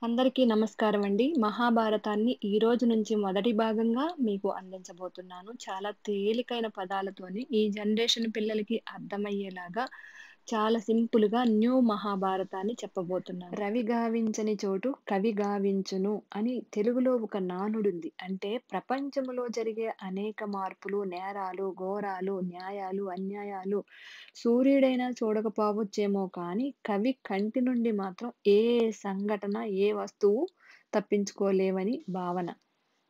అందరికీ నమస్కారం అండి. మహాభారతాన్ని ఈ రోజు నుంచి మొదటి భాగంగా మీకు అందించబోతున్నాను. చాలా తేలికైన పదాలతోని ఈ జనరేషన్ పిల్లలకి అర్థమయ్యేలాగా చాలా సింపుల్‌గా న్యూ మహాభారతాన్ని చెప్పబోతున్నాను. రవి గావించని చోటు కవి గావించును అని తెలుగులో ఒక నానుడుంది. అంటే ప్రపంచంలో జరిగే అనేక మార్పులు, నేరాలు, ఘోరాలు, న్యాయాలు, అన్యాయాలు సూర్యుడైనా చూడకపోవచ్చేమో కానీ, కవి కంటి నుండి మాత్రం ఏ సంఘటన, ఏ వస్తువు తప్పించుకోలేవని భావన.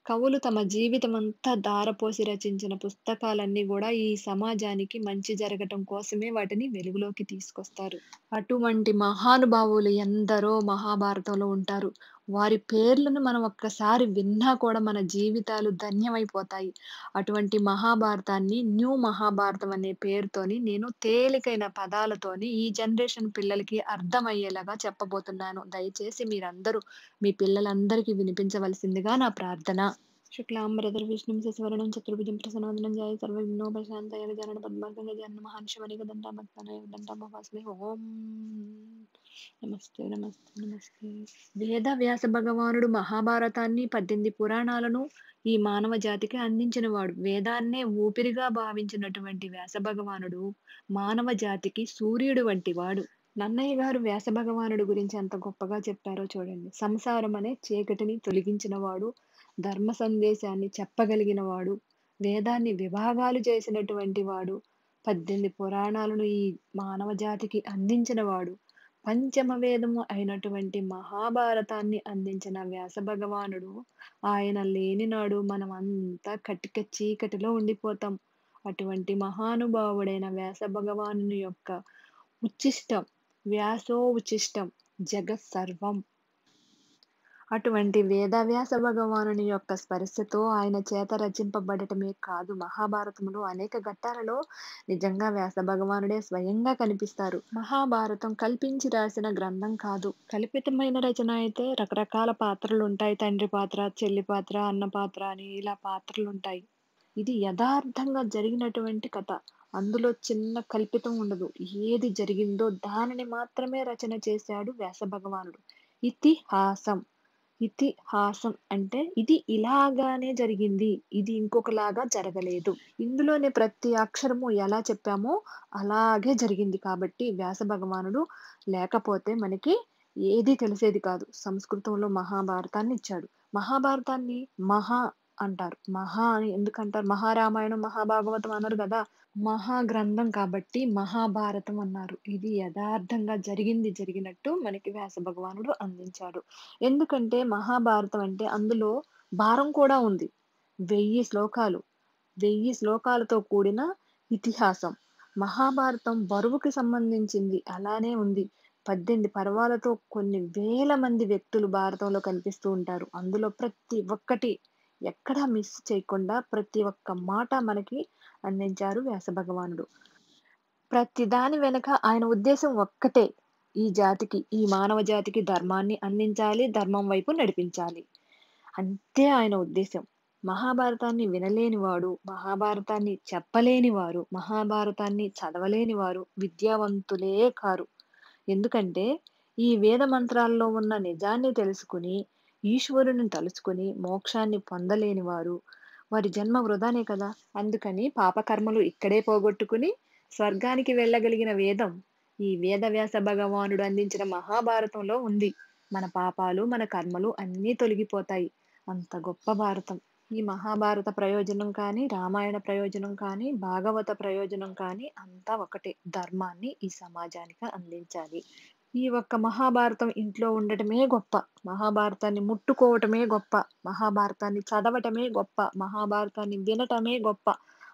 కవులు తమ జీవితమంతా ధారపోసి రచించిన పుస్తకాలన్నీ గూడా ఈ సమాజానికి మంచి జరగటం కోసమే వాటిని వెలుగులోకి తీసుకొస్తారు. అటువంటి మహానుభావులు ఎందరో మహాభారతంలో ఉంటారు. వారి పేర్లను మనం ఒక్కసారి విన్నా కూడా మన జీవితాలు ధన్యమైపోతాయి. అటువంటి మహాభారతాన్ని న్యూ మహాభారతం అనే పేరుతోని నేను తేలికైన పదాలతోని ఈ జనరేషన్ పిల్లలకి అర్థమయ్యేలాగా చెప్పబోతున్నాను. దయచేసి మీరందరూ మీ పిల్లలందరికీ వినిపించవలసిందిగా నా ప్రార్థన. శుక్లాంబరధరం విష్ణుం శశివర్ణం చతుర్భుజం ప్రసన్నవదనం ధ్యాయేత్ సర్వవిఘ్నోపశాంతయే గజానన పద్మార్కం గజానన మహార్షివనికదంతం భక్తానాయ ఉదంతముపాస్మహే. ఓం నమస్తే నమస్తే నమస్తే. వేద వ్యాస భగవానుడు మహాభారతాన్ని 18 పురాణాలను ఈ మానవ జాతికి అందించినవాడు. వేదాన్నే ఊపిరిగా భావించినటువంటి వ్యాస భగవానుడు మానవ జాతికి సూర్యుడు వంటివాడు. నన్నయ్య గారు వ్యాస భగవానుడు గురించి ఎంత గొప్పగా చెప్పారో చూడండి. సంసారం అనే చీకటిని తొలగించినవాడు, ధర్మ సందేశాన్ని చెప్పగలిగినవాడు, వేదాన్ని విభాగాలు చేసినటువంటి వాడు, 18 పురాణాలను ఈ మానవ జాతికి అందించినవాడు, పంచమ వేదము అయినటువంటి మహాభారతాన్ని అందించిన వ్యాస భగవానుడు, ఆయన లేనినాడు మనమంతా కటిక చీకటిలో ఉండిపోతాం. అటువంటి మహానుభావుడైన వ్యాస భగవానుని యొక్క ఉచ్చిష్టం, వ్యాసో ఉచిష్టం జగత్సర్వం. అటువంటి వేదవ్యాస భగవానుని యొక్క స్పర్శతో ఆయన చేత రచింపబడటమే కాదు, మహాభారతంలో అనేక ఘట్టాలలో నిజంగా వ్యాస భగవానుడే స్వయంగా కనిపిస్తారు. మహాభారతం కల్పించి రాసిన గ్రంథం కాదు. కల్పితమైన రచన అయితే రకరకాల పాత్రలుంటాయి. తండ్రి పాత్ర, చెల్లి పాత్ర, అన్న పాత్ర అని ఇలా పాత్రలుంటాయి. ఇది యథార్థంగా జరిగినటువంటి కథ. అందులో చిన్న కల్పితం ఉండదు. ఏది జరిగిందో దానిని మాత్రమే రచన చేశాడు వ్యాస భగవానుడు. ఇతిహాసం. ఇతిహాసం అంటే ఇది ఇలాగానే జరిగింది. ఇది ఇంకొకలాగా జరగలేదు. ఇందులోని ప్రతి అక్షరము ఎలా చెప్పామో అలాగే జరిగింది కాబట్టి వ్యాస భగవానుడు లేకపోతే మనకి ఏది తెలిసేది కాదు. సంస్కృతంలో మహాభారతాన్ని ఇచ్చాడు. మహాభారతాన్ని మహా అంటారు. మహా అని ఎందుకంటారు? మహారామాయణం, మహాభాగవతం అనరు గదా! మహాగ్రంథం కాబట్టి మహాభారతం అన్నారు. ఇది యథార్థంగా జరిగినట్టు మనకి వ్యాస భగవానుడు అందించాడు. ఎందుకంటే మహాభారతం అంటే అందులో భారం కూడా ఉంది. 1000 శ్లోకాలు. 1000 శ్లోకాలతో కూడిన ఇతిహాసం. మహాభారతం బరువుకి సంబంధించింది అలానే ఉంది. 18 పర్వాలతో కొన్ని వేల మంది వ్యక్తులు భారతంలో కనిపిస్తూ ఉంటారు. అందులో ప్రతి ఒక్కటి ఎక్కడా మిస్ చేయకుండా ప్రతి ఒక్క మాట మనకి అందించారు వ్యాస భగవానుడు. ప్రతి దాని వెనక ఆయన ఉద్దేశం ఒక్కటే. ఈ జాతికి, ఈ మానవ జాతికి ధర్మాన్ని అందించాలి, ధర్మం వైపు నడిపించాలి. అంతే ఆయన ఉద్దేశ్యం. మహాభారతాన్ని వినలేనివాడు, మహాభారతాన్ని చెప్పలేనివారు, మహాభారతాన్ని చదవలేని వారు విద్యావంతులే కారు. ఎందుకంటే ఈ వేద మంత్రాల్లో ఉన్న నిజాన్ని తెలుసుకుని, ఈశ్వరుని తలుచుకొని మోక్షాన్ని పొందలేని వారు, వారి జన్మ వృధానే కదా! అందుకని పాపకర్మలు ఇక్కడే పోగొట్టుకుని స్వర్గానికి వెళ్ళగలిగిన వేదం ఈ వేదవ్యాస భగవానుడు అందించిన మహాభారతంలో ఉంది. మన పాపాలు, మన కర్మలు అన్నీ తొలగిపోతాయి. అంత గొప్ప భారతం. ఈ మహాభారత ప్రయోజనం కానీ, రామాయణ ప్రయోజనం కానీ, భాగవత ప్రయోజనం కానీ అంతా ఒకటే. ధర్మాన్ని ఈ సమాజానికి అందించాలి. ఈ ఒక్క మహాభారతం ఇంట్లో ఉండటమే గొప్ప. మహాభారతాన్ని ముట్టుకోవటమే గొప్ప. మహాభారతాన్ని చదవటమే గొప్ప. మహాభారతాన్ని వినటమే గొప్ప.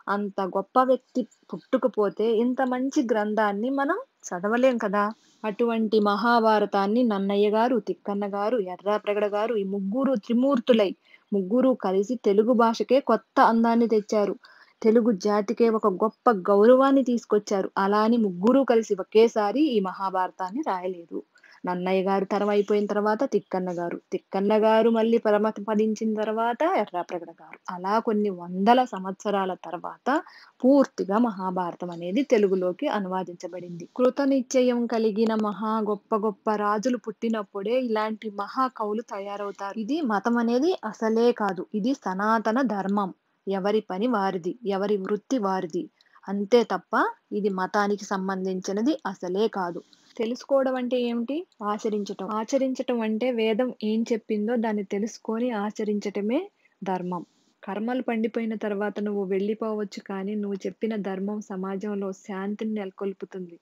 అంత గొప్ప వ్యక్తి పుట్టుకుపోతే ఇంత మంచి గ్రంథాన్ని మనం చదవలేం కదా! అటువంటి మహాభారతాన్ని నన్నయ్య గారు, తిక్కన్న గారు, ఎర్రాప్రగడ గారు ఈ ముగ్గురు త్రిమూర్తులై ముగ్గురు కలిసి తెలుగు భాషకే కొత్త అందాన్ని తెచ్చారు. తెలుగు జాతికే ఒక గొప్ప గౌరవాన్ని తీసుకొచ్చారు. అలా అని ముగ్గురు కలిసి ఒకేసారి ఈ మహాభారతాన్ని రాయలేదు. నన్నయ్య గారు తరం అయిపోయిన తర్వాత తిక్కన్న గారు. తిక్కన్న గారు మళ్ళీ పరమపదించిన తర్వాత ఎర్రాప్రగడ గారు. అలా కొన్ని వందల సంవత్సరాల తర్వాత పూర్తిగా మహాభారతం అనేది తెలుగులోకి అనువాదించబడింది. కృతనిశ్చయం కలిగిన మహా గొప్ప గొప్ప రాజులు పుట్టినప్పుడే ఇలాంటి మహాకవులు తయారవుతారు. ఇది మతం అనేది అసలే కాదు. ఇది సనాతన ధర్మం. ఎవరి పని వారిది. ఎవరి వృత్తి వారిది. అంతే తప్ప ఇది మతానికి సంబంధించినది అసలే కాదు. తెలుసుకోవడం అంటే ఏమిటి? ఆచరించటం. ఆచరించటం అంటే వేదం ఏం చెప్పిందో దాన్ని తెలుసుకొని ఆచరించటమే ధర్మం. కర్మలు పండిపోయిన తర్వాత నువ్వు వెళ్ళిపోవచ్చు కానీ నువ్వు చెప్పిన ధర్మం సమాజంలో శాంతిని నెలకొల్పుతుంది.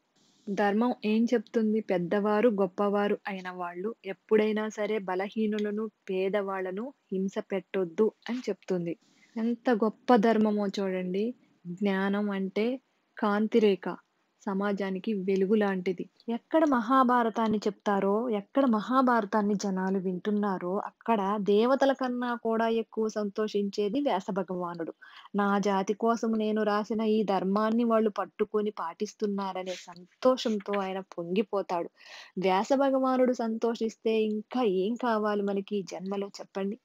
ధర్మం ఏం చెప్తుంది? పెద్దవారు, గొప్పవారు అయిన వాళ్ళు ఎప్పుడైనా సరే బలహీనులను, పేదవాళ్ళను హింస పెట్టొద్దు అని చెప్తుంది. ఎంత గొప్ప ధర్మమో చూడండి. జ్ఞానం అంటే కాంతిరేఖ. సమాజానికి వెలుగు లాంటిది. ఎక్కడ మహాభారతాన్ని చెప్తారో, ఎక్కడ మహాభారతాన్ని జనాలు వింటున్నారో, అక్కడ దేవతల కన్నా కూడా ఎక్కువ సంతోషించేది వ్యాస భగవానుడు. నా జాతి కోసం నేను రాసిన ఈ ధర్మాన్ని వాళ్ళు పట్టుకొని పాటిస్తున్నారనే సంతోషంతో ఆయన పొంగిపోతాడు. వ్యాస భగవానుడు సంతోషిస్తే ఇంకా ఏం కావాలి మనకి ఈ జన్మలో చెప్పండి?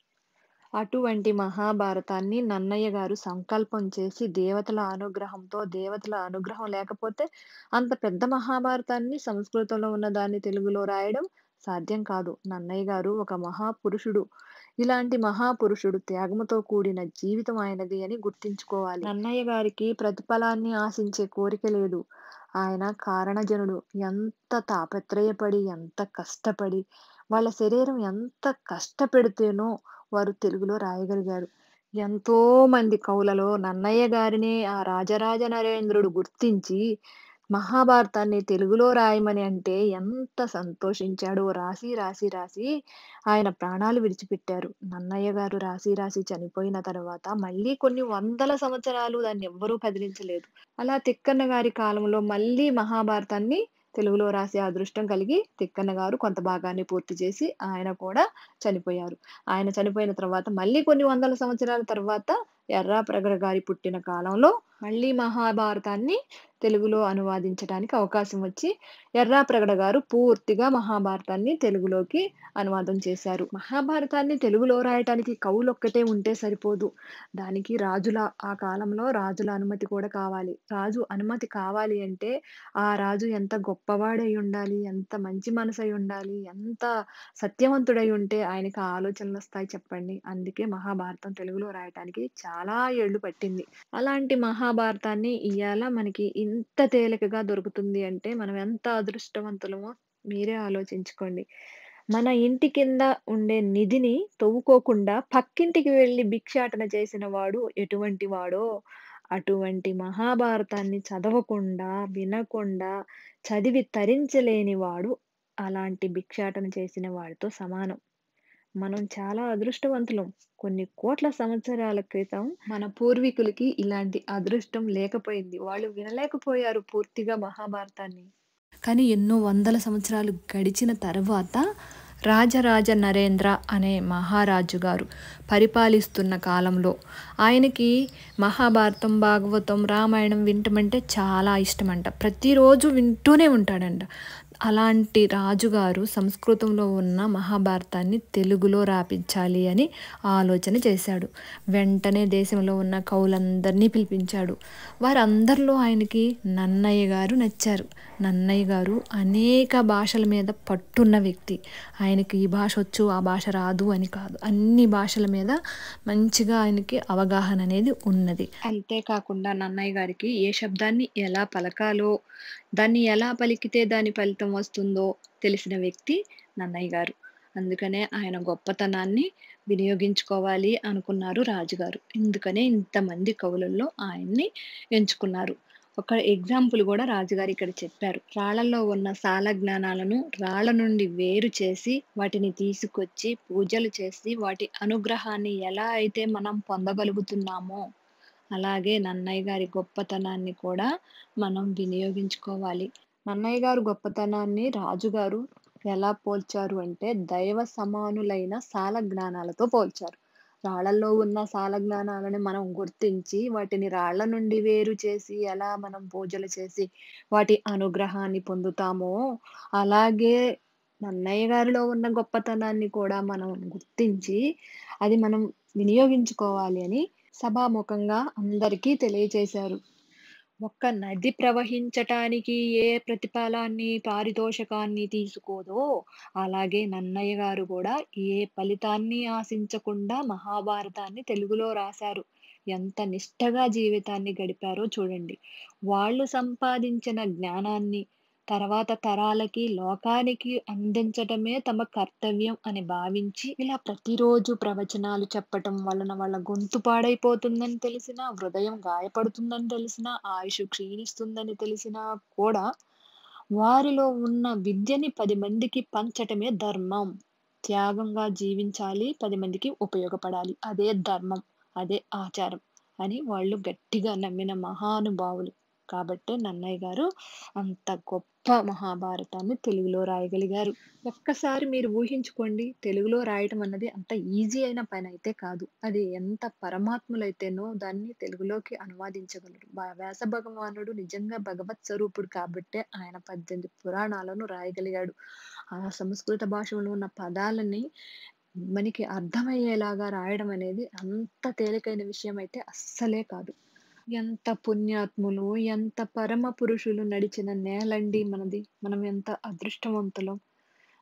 అటువంటి మహాభారతాన్ని నన్నయ్య గారు సంకల్పం చేసి దేవతల అనుగ్రహం లేకపోతే అంత పెద్ద మహాభారతాన్ని సంస్కృతంలో ఉన్న దాన్ని తెలుగులో రాయడం సాధ్యం కాదు. నన్నయ్య గారు ఒక మహాపురుషుడు. ఇలాంటి మహాపురుషుడు త్యాగముతో కూడిన జీవితం ఆయనది అని గుర్తించుకోవాలి. నన్నయ్య గారికి ప్రతిఫలాన్ని ఆశించే కోరిక లేదు. ఆయన కారణజనుడు. ఎంత తాపత్రయపడి, ఎంత కష్టపడి, వాళ్ళ శరీరం ఎంత కష్టపెడితేనో వారు తెలుగులో రాయగలిగారు. ఎంతో మంది కవులలో నన్నయ్య గారినే ఆ రాజరాజ నరేంద్రుడు గుర్తించి మహాభారతాన్ని తెలుగులో రాయమని అంటే ఎంత సంతోషించాడో. రాసి రాసి రాసి ఆయన ప్రాణాలు విడిచిపెట్టారు. నన్నయ్య గారు రాసి రాసి చనిపోయిన తర్వాత మళ్ళీ కొన్ని వందల సంవత్సరాలు దాన్ని ఎవ్వరూ కదిలించలేదు. అలా తిక్కన్న గారి కాలంలో మళ్ళీ మహాభారతాన్ని తెలుగులో రాసే అదృష్టం కలిగి తిక్కన్న గారు కొంత భాగాన్ని పూర్తి చేసి ఆయన కూడా చనిపోయారు. ఆయన చనిపోయిన తర్వాత మళ్ళీ కొన్ని వందల సంవత్సరాల తర్వాత ఎర్రాప్రగడ గారి పుట్టిన కాలంలో మళ్ళీ మహాభారతాన్ని తెలుగులో అనువాదించడానికి అవకాశం వచ్చి ఎర్రాప్రగడ గారు పూర్తిగా మహాభారతాన్ని తెలుగులోకి అనువాదం చేశారు. మహాభారతాన్ని తెలుగులో రాయటానికి కవులొక్కటే ఉంటే సరిపోదు. దానికి ఆ కాలంలో రాజుల అనుమతి కూడా కావాలి. రాజు అనుమతి కావాలి అంటే ఆ రాజు ఎంత గొప్పవాడై ఉండాలి, ఎంత మంచి మనసై ఉండాలి, ఎంత సత్యవంతుడై ఉంటే ఆయనకి ఆ ఆలోచనలొస్తాయి చెప్పండి. అందుకే మహాభారతం తెలుగులో రాయటానికి చాలా ఏళ్ళు పట్టింది. అలాంటి మహాభారతాన్ని ఇయ్యాల మనకి ఇంత తేలికగా దొరుకుతుంది అంటే మనం ఎంత అదృష్టవంతులమో మీరే ఆలోచించుకోండి. మన ఇంటి కింద ఉండే నిధిని తవ్వుకోకుండా పక్కింటికి వెళ్లి భిక్షాటన చేసిన వాడు ఎటువంటి వాడో, అటువంటి మహాభారతాన్ని చదవకుండా, వినకుండా, చదివి తరించలేని వాడు అలాంటి భిక్షాటన చేసిన వాడితో సమానం. మనం చాలా అదృష్టవంతులం. కొన్ని కోట్ల సంవత్సరాల క్రితం మన పూర్వీకులకి ఇలాంటి అదృష్టం లేకపోయింది. వాళ్ళు వినలేకపోయారు పూర్తిగా మహాభారతాన్ని. కానీ ఎన్నో వందల సంవత్సరాలు గడిచిన తర్వాత రాజరాజ నరేంద్ర అనే మహారాజు గారు పరిపాలిస్తున్న కాలంలో ఆయనకి మహాభారతం, భాగవతం, రామాయణం వినటమంటే చాలా ఇష్టమంట. ప్రతిరోజు వింటూనే ఉంటాడంట. అలాంటి రాజుగారు సంస్కృతంలో ఉన్న మహాభారతాన్ని తెలుగులో రాపించాలి అని ఆలోచన చేశాడు. వెంటనే దేశంలో ఉన్న కవులందరినీ పిలిపించాడు. వారందరిలో ఆయనకి నన్నయ్య గారు నచ్చారు. నన్నయ్య గారు అనేక భాషల మీద పట్టున్న వ్యక్తి. ఆయనకి ఈ భాష వచ్చు, ఆ భాష రాదు అని కాదు. అన్ని భాషల మీద మంచిగా ఆయనకి అవగాహన అనేది ఉన్నది. అంతేకాకుండా నన్నయ్య గారికి ఏ శబ్దాన్ని ఎలా పలకాలో, దాన్ని ఎలా పలికితే దాని ఫలితం వస్తుందో తెలిసిన వ్యక్తి నన్నయ్య గారు. అందుకనే ఆయన గొప్పతనాన్ని వినియోగించుకోవాలి అనుకున్నారు రాజుగారు. ఇందుకనే ఇంతమంది కవులలో ఆయన్ని ఎంచుకున్నారు. ఒక ఎగ్జాంపుల్ కూడా రాజుగారు ఇక్కడ చెప్పారు. రాళ్లలో ఉన్న సాల జ్ఞానాలను రాళ్ల నుండి వేరు చేసి వాటిని తీసుకొచ్చి పూజలు చేసి వాటి అనుగ్రహాన్ని ఎలా అయితే మనం పొందగలుగుతున్నామో అలాగే నన్నయ్య గారి గొప్పతనాన్ని కూడా మనం వినియోగించుకోవాలి. నన్నయ్య గారు గొప్పతనాన్ని రాజుగారు ఎలా పోల్చారు అంటే దైవ సమానులైన సాల జ్ఞానాలతో పోల్చారు. రాళ్లలో ఉన్న సాల జ్ఞానాలను మనం గుర్తించి వాటిని రాళ్ల నుండి వేరు చేసి ఎలా మనం పూజలు చేసి వాటి అనుగ్రహాన్ని పొందుతామో అలాగే నన్నయ్య గారిలో ఉన్న గొప్పతనాన్ని కూడా మనం గుర్తించి, అది మనం వినియోగించుకోవాలి అని సభాముఖంగా అందరికీ తెలియచేశారు. ఒక్క నది ప్రవహించటానికి ఏ ప్రతిఫలాన్ని, పారితోషకాన్ని తీసుకోదో, అలాగే నన్నయ్య గారు గూడా ఏ ఫలితాన్ని ఆశించకుండా మహాభారతాన్ని తెలుగులో రాశారు. ఎంత నిష్టగా జీవితాన్ని గడిపారో చూడండి. వాళ్ళు సంపాదించిన జ్ఞానాన్ని తర్వాత తరాలకి, లోకానికి అందించటమే తమ కర్తవ్యం అని భావించి, ఇలా ప్రతిరోజు ప్రవచనాలు చెప్పటం వలన వాళ్ళ గొంతు పాడైపోతుందని తెలిసినా, హృదయం గాయపడుతుందని తెలిసినా, ఆయుష్ క్షీణిస్తుందని తెలిసినా కూడా, వారిలో ఉన్న విద్యని 10 మందికి పంచటమే ధర్మం. త్యాగంగా జీవించాలి, 10 మందికి ఉపయోగపడాలి. అదే ధర్మం, అదే ఆచారం అని వాళ్ళు గట్టిగా నమ్మిన మహానుభావులు. కాబట్టే నన్నయ్య గారు అంత గొప్ప మహాభారతాన్ని తెలుగులో రాయగలిగారు. ఒక్కసారి మీరు ఊహించుకోండి. తెలుగులో రాయటం అన్నది అంత ఈజీ అయిన పనైతే కాదు. అది ఎంత పరమాత్ములైతేనో దాన్ని తెలుగులోకి అనువాదించగలరు. వ్యాస భగవానుడు నిజంగా భగవత్ స్వరూపుడు కాబట్టే ఆయన 18 పురాణాలను రాయగలిగాడు. ఆ సంస్కృత భాషలో ఉన్న పదాలని మనకి అర్థమయ్యేలాగా రాయడం అనేది అంత తేలికైన విషయం అయితే అస్సలే కాదు. ఎంత పుణ్యాత్ములు, ఎంత పరమ పురుషులు నడిచిన నేలండి మనది. మనం ఎంత అదృష్టవంతులం.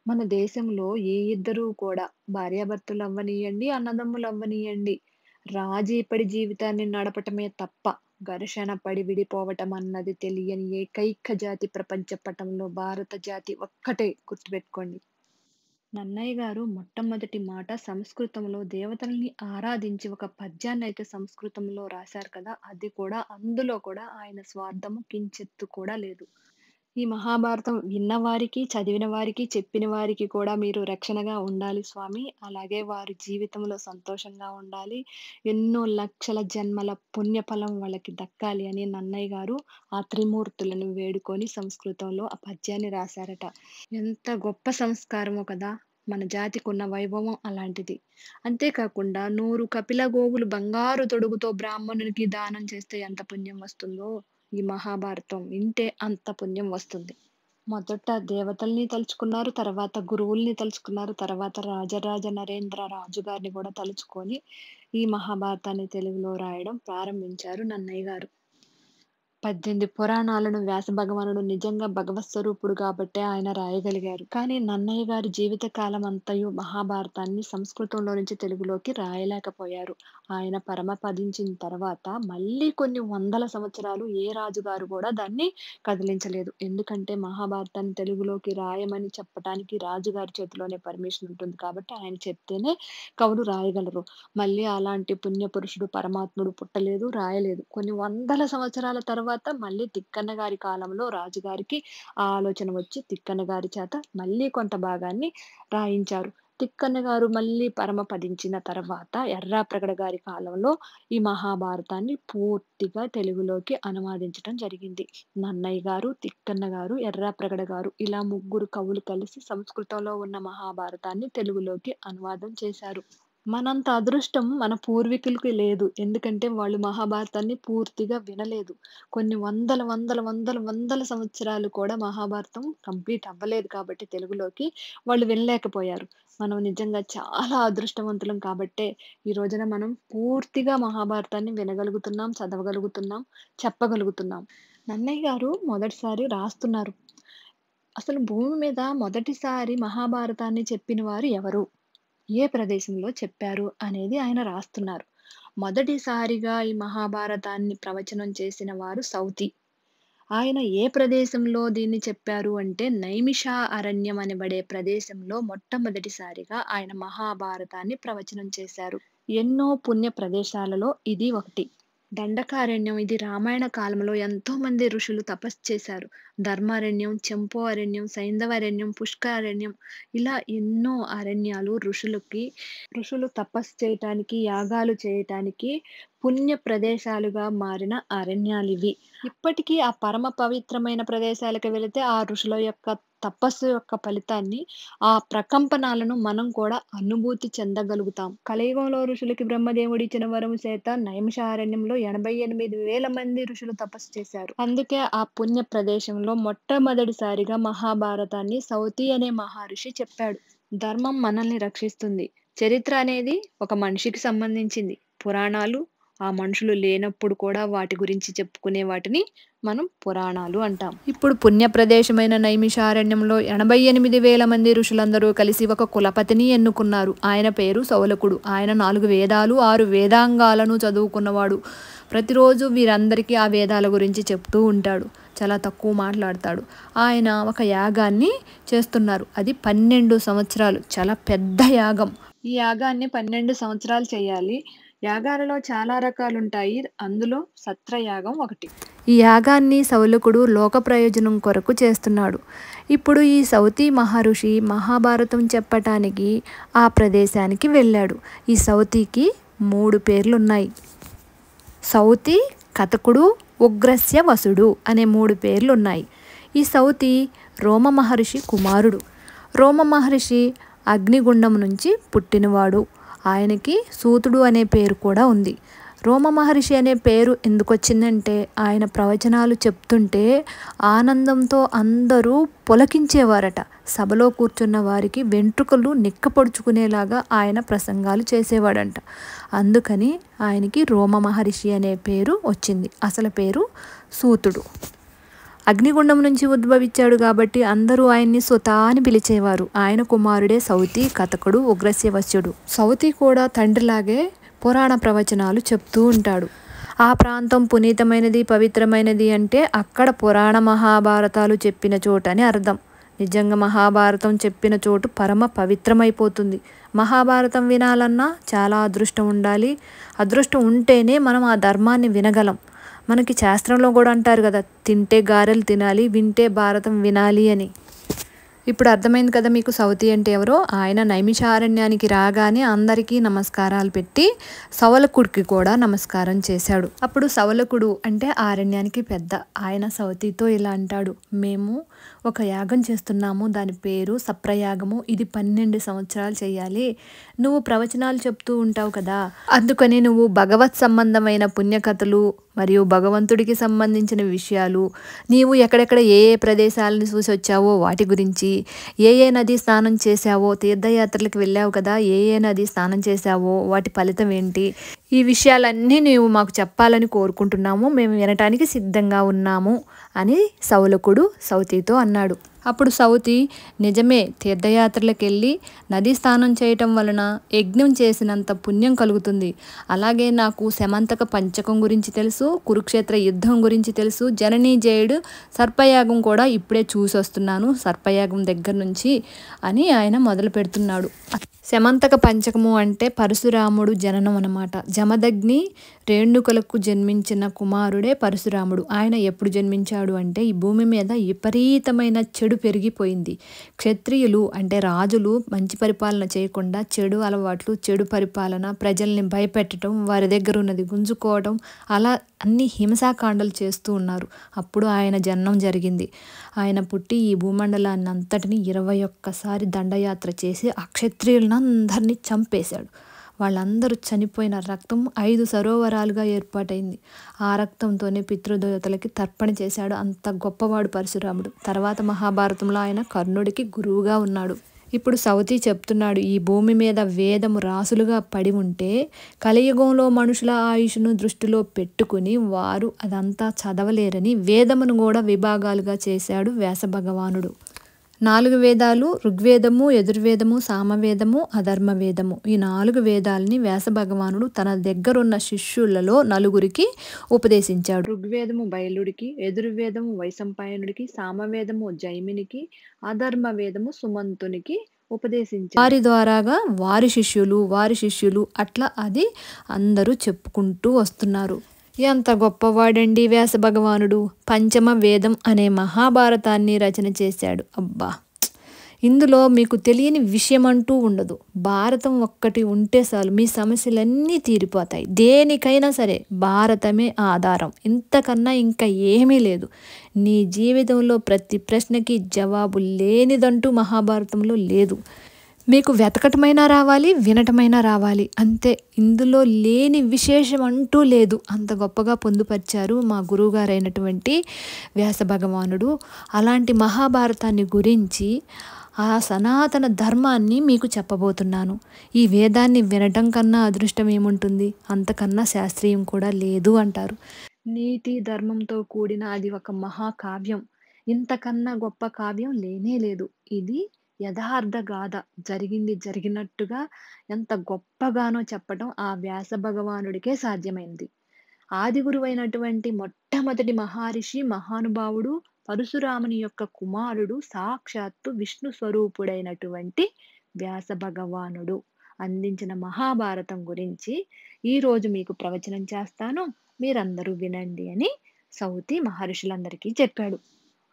మన దేశంలో ఏ ఇద్దరు కూడా భార్యాభర్తలవ్వనియ్యండి, అన్నదమ్ములవ్వనియ్యండి, రాజీ పడి జీవితాన్ని నడపటమే తప్ప, ఘర్షణ పడి విడిపోవటం అన్నది తెలియని ఏకైక జాతి ప్రపంచ పటంలో భారత జాతి ఒక్కటే గుర్తుపెట్టుకోండి. నన్నయ్య గారు మొట్టమొదటి మాట సంస్కృతంలో దేవతల్ని ఆరాధించి ఒక పద్యాన్నయితే సంస్కృతంలో రాశారు కదా! అది కూడా అందులో కూడా ఆయన స్వార్థము కించిత్తు కూడా లేదు. ఈ మహాభారతం విన్నవారికి, చదివిన వారికి, చెప్పిన వారికి కూడా మీరు రక్షణగా ఉండాలి స్వామి. అలాగే వారి జీవితంలో సంతోషంగా ఉండాలి. ఎన్నో లక్షల జన్మల పుణ్యఫలం వాళ్ళకి దక్కాలి అని నన్నయ్య గారు ఆ త్రిమూర్తులను వేడుకొని సంస్కృతంలో ఆ పద్యాన్ని రాశారట. ఎంత గొప్ప సంస్కారమో కదా! మన జాతికున్న వైభవం అలాంటిది. అంతే కాకుండా 100 కపిల గోవులు బంగారు తొడుగుతో బ్రాహ్మణునికి దానం చేస్తే ఎంత పుణ్యం వస్తుందో, ఈ మహాభారతం వింటే అంత పుణ్యం వస్తుంది. మొదట దేవతల్ని తలుచుకున్నారు. తర్వాత గురువుల్ని తలుచుకున్నారు. తర్వాత రాజరాజ నరేంద్ర రాజు గారిని గూడా తలుచుకొని, ఈ మహాభారతాన్ని తెలుగులో రాయడం ప్రారంభించారు నన్నయ్య గారు. 18 పురాణాలను వ్యాస భగవానుడు నిజంగా భగవత్ స్వరూపుడు కాబట్టే ఆయన రాయగలిగారు. కానీ నన్నయ్య గారి జీవిత కాలమంతయు మహాభారతాన్ని సంస్కృతంలో నుంచి తెలుగులోకి రాయలేకపోయారు. ఆయన పరమపదించిన తర్వాత మళ్ళీ కొన్ని వందల సంవత్సరాలు ఏ రాజుగారు గూడా దాన్ని కదిలించలేదు. ఎందుకంటే మహాభారతాన్ని తెలుగులోకి రాయమని చెప్పటానికి రాజుగారి చేతిలోనే పర్మిషన్ ఉంటుంది కాబట్టి ఆయన చెప్తేనే కవులు రాయగలరు. మళ్ళీ అలాంటి పుణ్యపురుషుడు, పరమాత్ముడు పుట్టలేదు, రాయలేదు. కొన్ని వందల సంవత్సరాల తర్వాత మళ్ళీ తిక్కన్న గారి కాలంలో రాజుగారికి ఆ ఆలోచన వచ్చి తిక్కన్న గారి చేత మళ్ళీ కొంత భాగాన్ని రాయించారు. తిక్కన్న గారు మళ్ళీ పరమపదించిన తర్వాత ఎర్రాప్రగడ గారి కాలంలో ఈ మహాభారతాన్ని పూర్తిగా తెలుగులోకి అనువాదించటం జరిగింది. నన్నయ్య గారు, తిక్కన్న గారు, ఎర్రాప్రగడ గారు ఇలా ముగ్గురు కవులు కలిసి సంస్కృతంలో ఉన్న మహాభారతాన్ని తెలుగులోకి అనువాదం చేశారు. మనంత అదృష్టం మన పూర్వీకులకి లేదు. ఎందుకంటే వాళ్ళు మహాభారతాన్ని పూర్తిగా వినలేదు. కొన్ని వందల, వందల, వందల, వందల సంవత్సరాలు కూడా మహాభారతం కంప్లీట్ అవ్వలేదు కాబట్టి తెలుగులోకి వాళ్ళు వినలేకపోయారు. మనం నిజంగా చాలా అదృష్టవంతులం కాబట్టే ఈ రోజున మనం పూర్తిగా మహాభారతాన్ని వినగలుగుతున్నాం, చదవగలుగుతున్నాం, చెప్పగలుగుతున్నాం. నన్నయ్య గారు మొదటిసారి రాస్తున్నారు. అసలు భూమి మీద మొదటిసారి మహాభారతాన్ని చెప్పిన వారు ఎవరు? ఏ ప్రదేశంలో చెప్పారు అనేది ఆయన రాస్తున్నారు. మొదటిసారిగా ఈ మహాభారతాన్ని ప్రవచనం చేసిన వారు సౌతి. ఆయన ఏ ప్రదేశంలో దీన్ని చెప్పారు అంటే నైమిష అరణ్యం అనబడే ప్రదేశంలో మొట్టమొదటిసారిగా ఆయన మహాభారతాన్ని ప్రవచనం చేశారు. ఎన్నో పుణ్య ప్రదేశాలలో ఇది ఒకటి. దండకారణ్యం ఇది రామాయణ కాలంలో ఎంతోమంది ఋషులు తపస్సు చేశారు. ధర్మారణ్యం, చెంపు అరణ్యం, సైంధవారణ్యం, పుష్కరారణ్యం ఇలా ఎన్నో అరణ్యాలు ఋషులు తపస్సు చేయటానికి, యాగాలు చేయటానికి పుణ్య ప్రదేశాలుగా మారిన అరణ్యాలివి. ఇప్పటికీ ఆ పరమ పవిత్రమైన ప్రదేశాలకు వెళితే ఆ ఋషుల యొక్క తపస్సు యొక్క ఫలితాన్ని, ఆ ప్రకంపనాలను మనం కూడా అనుభూతి చెందగలుగుతాం. కలియుగంలో ఋషులకి బ్రహ్మదేవుడిచ్చిన వరము చేత నైమిషారణ్యంలో 88,000 మంది ఋషులు తపస్సు చేశారు. అందుకే ఆ పుణ్య ప్రదేశంలో మొట్టమొదటిసారిగా మహాభారతాన్ని సౌతి అనే మహర్షి చెప్పాడు. ధర్మం మనల్ని రక్షిస్తుంది. చరిత్ర అనేది ఒక మనిషికి సంబంధించింది. పురాణాలు ఆ మనుషులు లేనప్పుడు కూడా వాటి గురించి చెప్పుకునే వాటిని మనం పురాణాలు అంటాం. ఇప్పుడు పుణ్య ప్రదేశమైన నైమిషారణ్యంలో 88,000 మంది ఋషులందరూ కలిసి ఒక కులపతిని ఎన్నుకున్నారు. ఆయన పేరు సౌలకుడు. ఆయన 4 వేదాలు 6 వేదాంగాలను చదువుకున్నవాడు. ప్రతిరోజు వీరందరికీ ఆ వేదాల గురించి చెప్తూ ఉంటాడు. చాలా తక్కువ మాట్లాడతాడు. ఆయన ఒక యాగాన్ని చేస్తున్నారు. అది 12 సంవత్సరాలు, చాలా పెద్ద యాగం. ఈ యాగాన్ని 12 సంవత్సరాలు చేయాలి. యాగాలలో చాలా రకాలుంటాయి. అందులో సత్రయాగం ఒకటి. ఈ యాగాన్ని సౌలకుడు లోక ప్రయోజనం కొరకు చేస్తున్నాడు. ఇప్పుడు ఈ సౌతి మహర్షి మహాభారతం చెప్పటానికి ఆ ప్రదేశానికి వెళ్ళాడు. ఈ సౌతికి 3 పేర్లున్నాయి. సౌతి, కథకుడు, ఉగ్రస్య వసుడు అనే 3 పేర్లున్నాయి. ఈ సౌతి రోమ మహర్షి కుమారుడు. రోమ మహర్షి అగ్నిగుండం నుంచి పుట్టినవాడు. ఆయనకి సూతుడు అనే పేరు కూడా ఉంది. రోమ మహర్షి అనే పేరు ఎందుకు వచ్చిందంటే ఆయన ప్రవచనాలు చెప్తుంటే ఆనందంతో అందరూ పులకించేవారట. సభలో కూర్చున్న వారికి వెంట్రుకలు నిక్కపొడుచుకునేలాగా ఆయన ప్రసంగాలు చేసేవాడంట. అందుకని ఆయనకి రోమ మహర్షి అనే పేరు వచ్చింది. అసలు పేరు సూతుడు. అగ్నిగుండం నుంచి ఉద్భవించాడు కాబట్టి అందరూ ఆయన్ని సుత అని పిలిచేవారు. ఆయన కుమారుడే సౌతి, కథకుడు, ఉగ్రస్యవస్యుడు. సౌతి కూడా తండ్రిలాగే పురాణ ప్రవచనాలు చెప్తూ ఉంటాడు. ఆ ప్రాంతం పునీతమైనది, పవిత్రమైనది అంటే అక్కడ పురాణ మహాభారతాలు చెప్పిన చోటు అని అర్థం. నిజంగా మహాభారతం చెప్పిన చోటు పరమ పవిత్రమైపోతుంది. మహాభారతం వినాలన్నా చాలా అదృష్టం ఉండాలి. అదృష్టం ఉంటేనే మనం ఆ ధర్మాన్ని వినగలం. మనకి శాస్త్రంలో కూడా అంటారు కదా, తింటే గారెలు తినాలి, వింటే భారతం వినాలి అని. ఇప్పుడు అర్థమైంది కదా మీకు సౌతి అంటే ఎవరో. ఆయన నైమిషారణ్యానికి రాగానే అందరికీ నమస్కారాలు పెట్టి సౌలకుడికి కూడా నమస్కారం చేశాడు. అప్పుడు సౌలకుడు అంటే ఆరణ్యానికి పెద్ద. ఆయన సౌతితో ఇలా అంటాడు, మేము ఒక యాగం చేస్తున్నాము, దాని పేరు సప్రయాగము. ఇది 12 సంవత్సరాలు చేయాలి. నువ్వు ప్రవచనాలు చెప్తూ ఉంటావు కదా, అందుకని నువ్వు భగవత్ సంబంధమైన పుణ్యకథలు మరియు భగవంతుడికి సంబంధించిన విషయాలు, నీవు ఎక్కడెక్కడ ఏ ఏ ప్రదేశాలను చూసి వచ్చావో వాటి గురించి, ఏ ఏ నది స్నానం చేశావో, తీర్థయాత్రలకు వెళ్ళావు కదా, ఏ ఏ నది స్నానం చేశావో వాటి ఫలితం ఏంటి, ఈ విషయాలన్నీ నీవు మాకు చెప్పాలని కోరుకుంటున్నాము, మేము వినటానికి సిద్ధంగా ఉన్నాము అని సౌలకుడు సౌతితో అన్నాడు. అప్పుడు సౌతి, నిజమే, తీర్థయాత్రలకు వెళ్ళి నదీ స్నానం చేయటం వలన యజ్ఞం చేసినంత పుణ్యం కలుగుతుంది. అలాగే నాకు శమంతక పంచకం గురించి తెలుసు, కురుక్షేత్ర యుద్ధం గురించి తెలుసు, జననీ జయుడు సర్పయాగం కూడా ఇప్పుడే చూసి వస్తున్నాను సర్పయాగం దగ్గర నుంచి అని ఆయన మొదలు పెడుతున్నాడు. శమంతక పంచకము అంటే పరశురాముడు జననం అన్నమాట. జమదగ్ని రేణుకలకు జన్మించిన కుమారుడే పరశురాముడు. ఆయన ఎప్పుడు జన్మించాడు అంటే ఈ భూమి మీద విపరీతమైన చెడు పెరిగిపోయింది. క్షత్రియులు అంటే రాజులు మంచి పరిపాలన చేయకుండా చెడు అలవాట్లు, చెడు పరిపాలన, ప్రజల్ని భయపెట్టడం, వారి దగ్గర ఉన్నది గుంజుకోవడం, అలా అన్ని హింసాకాండలు చేస్తూ ఉన్నారు. అప్పుడు ఆయన జన్మం జరిగింది. ఆయన పుట్టి ఈ భూమండలాన్ని అంతటిని 21 సారి దండయాత్ర చేసి ఆ క్షత్రియులను అందరినీ చంపేశాడు. వాళ్ళందరూ చనిపోయిన రక్తం 5 సరోవరాలుగా ఏర్పాటైంది. ఆ రక్తంతోనే పితృదేవతలకి తర్పణ చేశాడు. అంత గొప్పవాడు పరశురాముడు. తర్వాత మహాభారతంలో ఆయన కర్ణుడికి గురువుగా ఉన్నాడు. ఇప్పుడు సౌతి చెప్తున్నాడు, ఈ భూమి మీద వేదము రాసులుగా పడి ఉంటే కలియుగంలో మనుషుల ఆయుష్ను దృష్టిలో పెట్టుకుని వారు అదంతా చదవలేరని వేదమును కూడా విభాగాలుగా చేశాడు వ్యాస భగవానుడు. 4 వేదాలు, ఋగ్వేదము, యజుర్వేదము, సామవేదము, అధర్మవేదము. ఈ 4 వేదాలని వ్యాస భగవానుడు తన దగ్గరున్న శిష్యులలో 4గురికి ఉపదేశించాడు. ఋగ్వేదము బయలుడికి, యజుర్వేదము వైశంపాయనుడికి, సామవేదము జైమినికి, అధర్మవేదము సుమంతునికి ఉపదేశించాడు. వారి ద్వారాగా వారి శిష్యులు అట్లా అది అందరూ చెప్పుకుంటూ వస్తున్నారు. ఎంత గొప్పవాడండి వ్యాస భగవానుడు. పంచమ వేదం అనే మహాభారతాన్ని రచన చేశాడు. అబ్బా, ఇందులో మీకు తెలియని విషయం అంటూ ఉండదు. భారతం ఒక్కటి ఉంటే చాలు మీ సమస్యలన్నీ తీరిపోతాయి. దేనికైనా సరే భారతమే ఆధారం. ఇంతకన్నా ఇంకా ఏమీ లేదు. నీ జీవితంలో ప్రతి ప్రశ్నకి జవాబు లేనిదంటూ మహాభారతంలో లేదు. మీకు వెతకటమైనా రావాలి, వినటమైనా రావాలి, అంతే. ఇందులో లేని విశేషం అంటూ లేదు. అంత గొప్పగా పొందుపరిచారు మా గురువుగారైనటువంటి వ్యాస భగవానుడు. అలాంటి మహాభారతాన్ని గురించి, ఆ సనాతన ధర్మాన్ని మీకు చెప్పబోతున్నాను. ఈ వేదాన్ని వినటం కన్నా అదృష్టం ఏముంటుంది? అంతకన్నా శాస్త్రీయం కూడా లేదు అంటారు. నీతి ధర్మంతో కూడిన అది ఒక మహాకావ్యం. ఇంతకన్నా గొప్ప కావ్యం లేనే లేదు. ఇది యథార్థ గాథ. జరిగింది జరిగినట్టుగా ఎంత గొప్పగానో చెప్పటం ఆ వ్యాస భగవానుడికే సాధ్యమైంది. ఆది గురువైనటువంటి మొట్టమొదటి మహర్షి మహానుభావుడు పరశురాముని యొక్క కుమారుడు సాక్షాత్తు విష్ణు స్వరూపుడైనటువంటి వ్యాస భగవానుడు అందించిన మహాభారతం గురించి ఈరోజు మీకు ప్రవచనం చేస్తాను. మీరందరూ వినండి అని సౌతి మహర్షులందరికీ చెప్పాడు.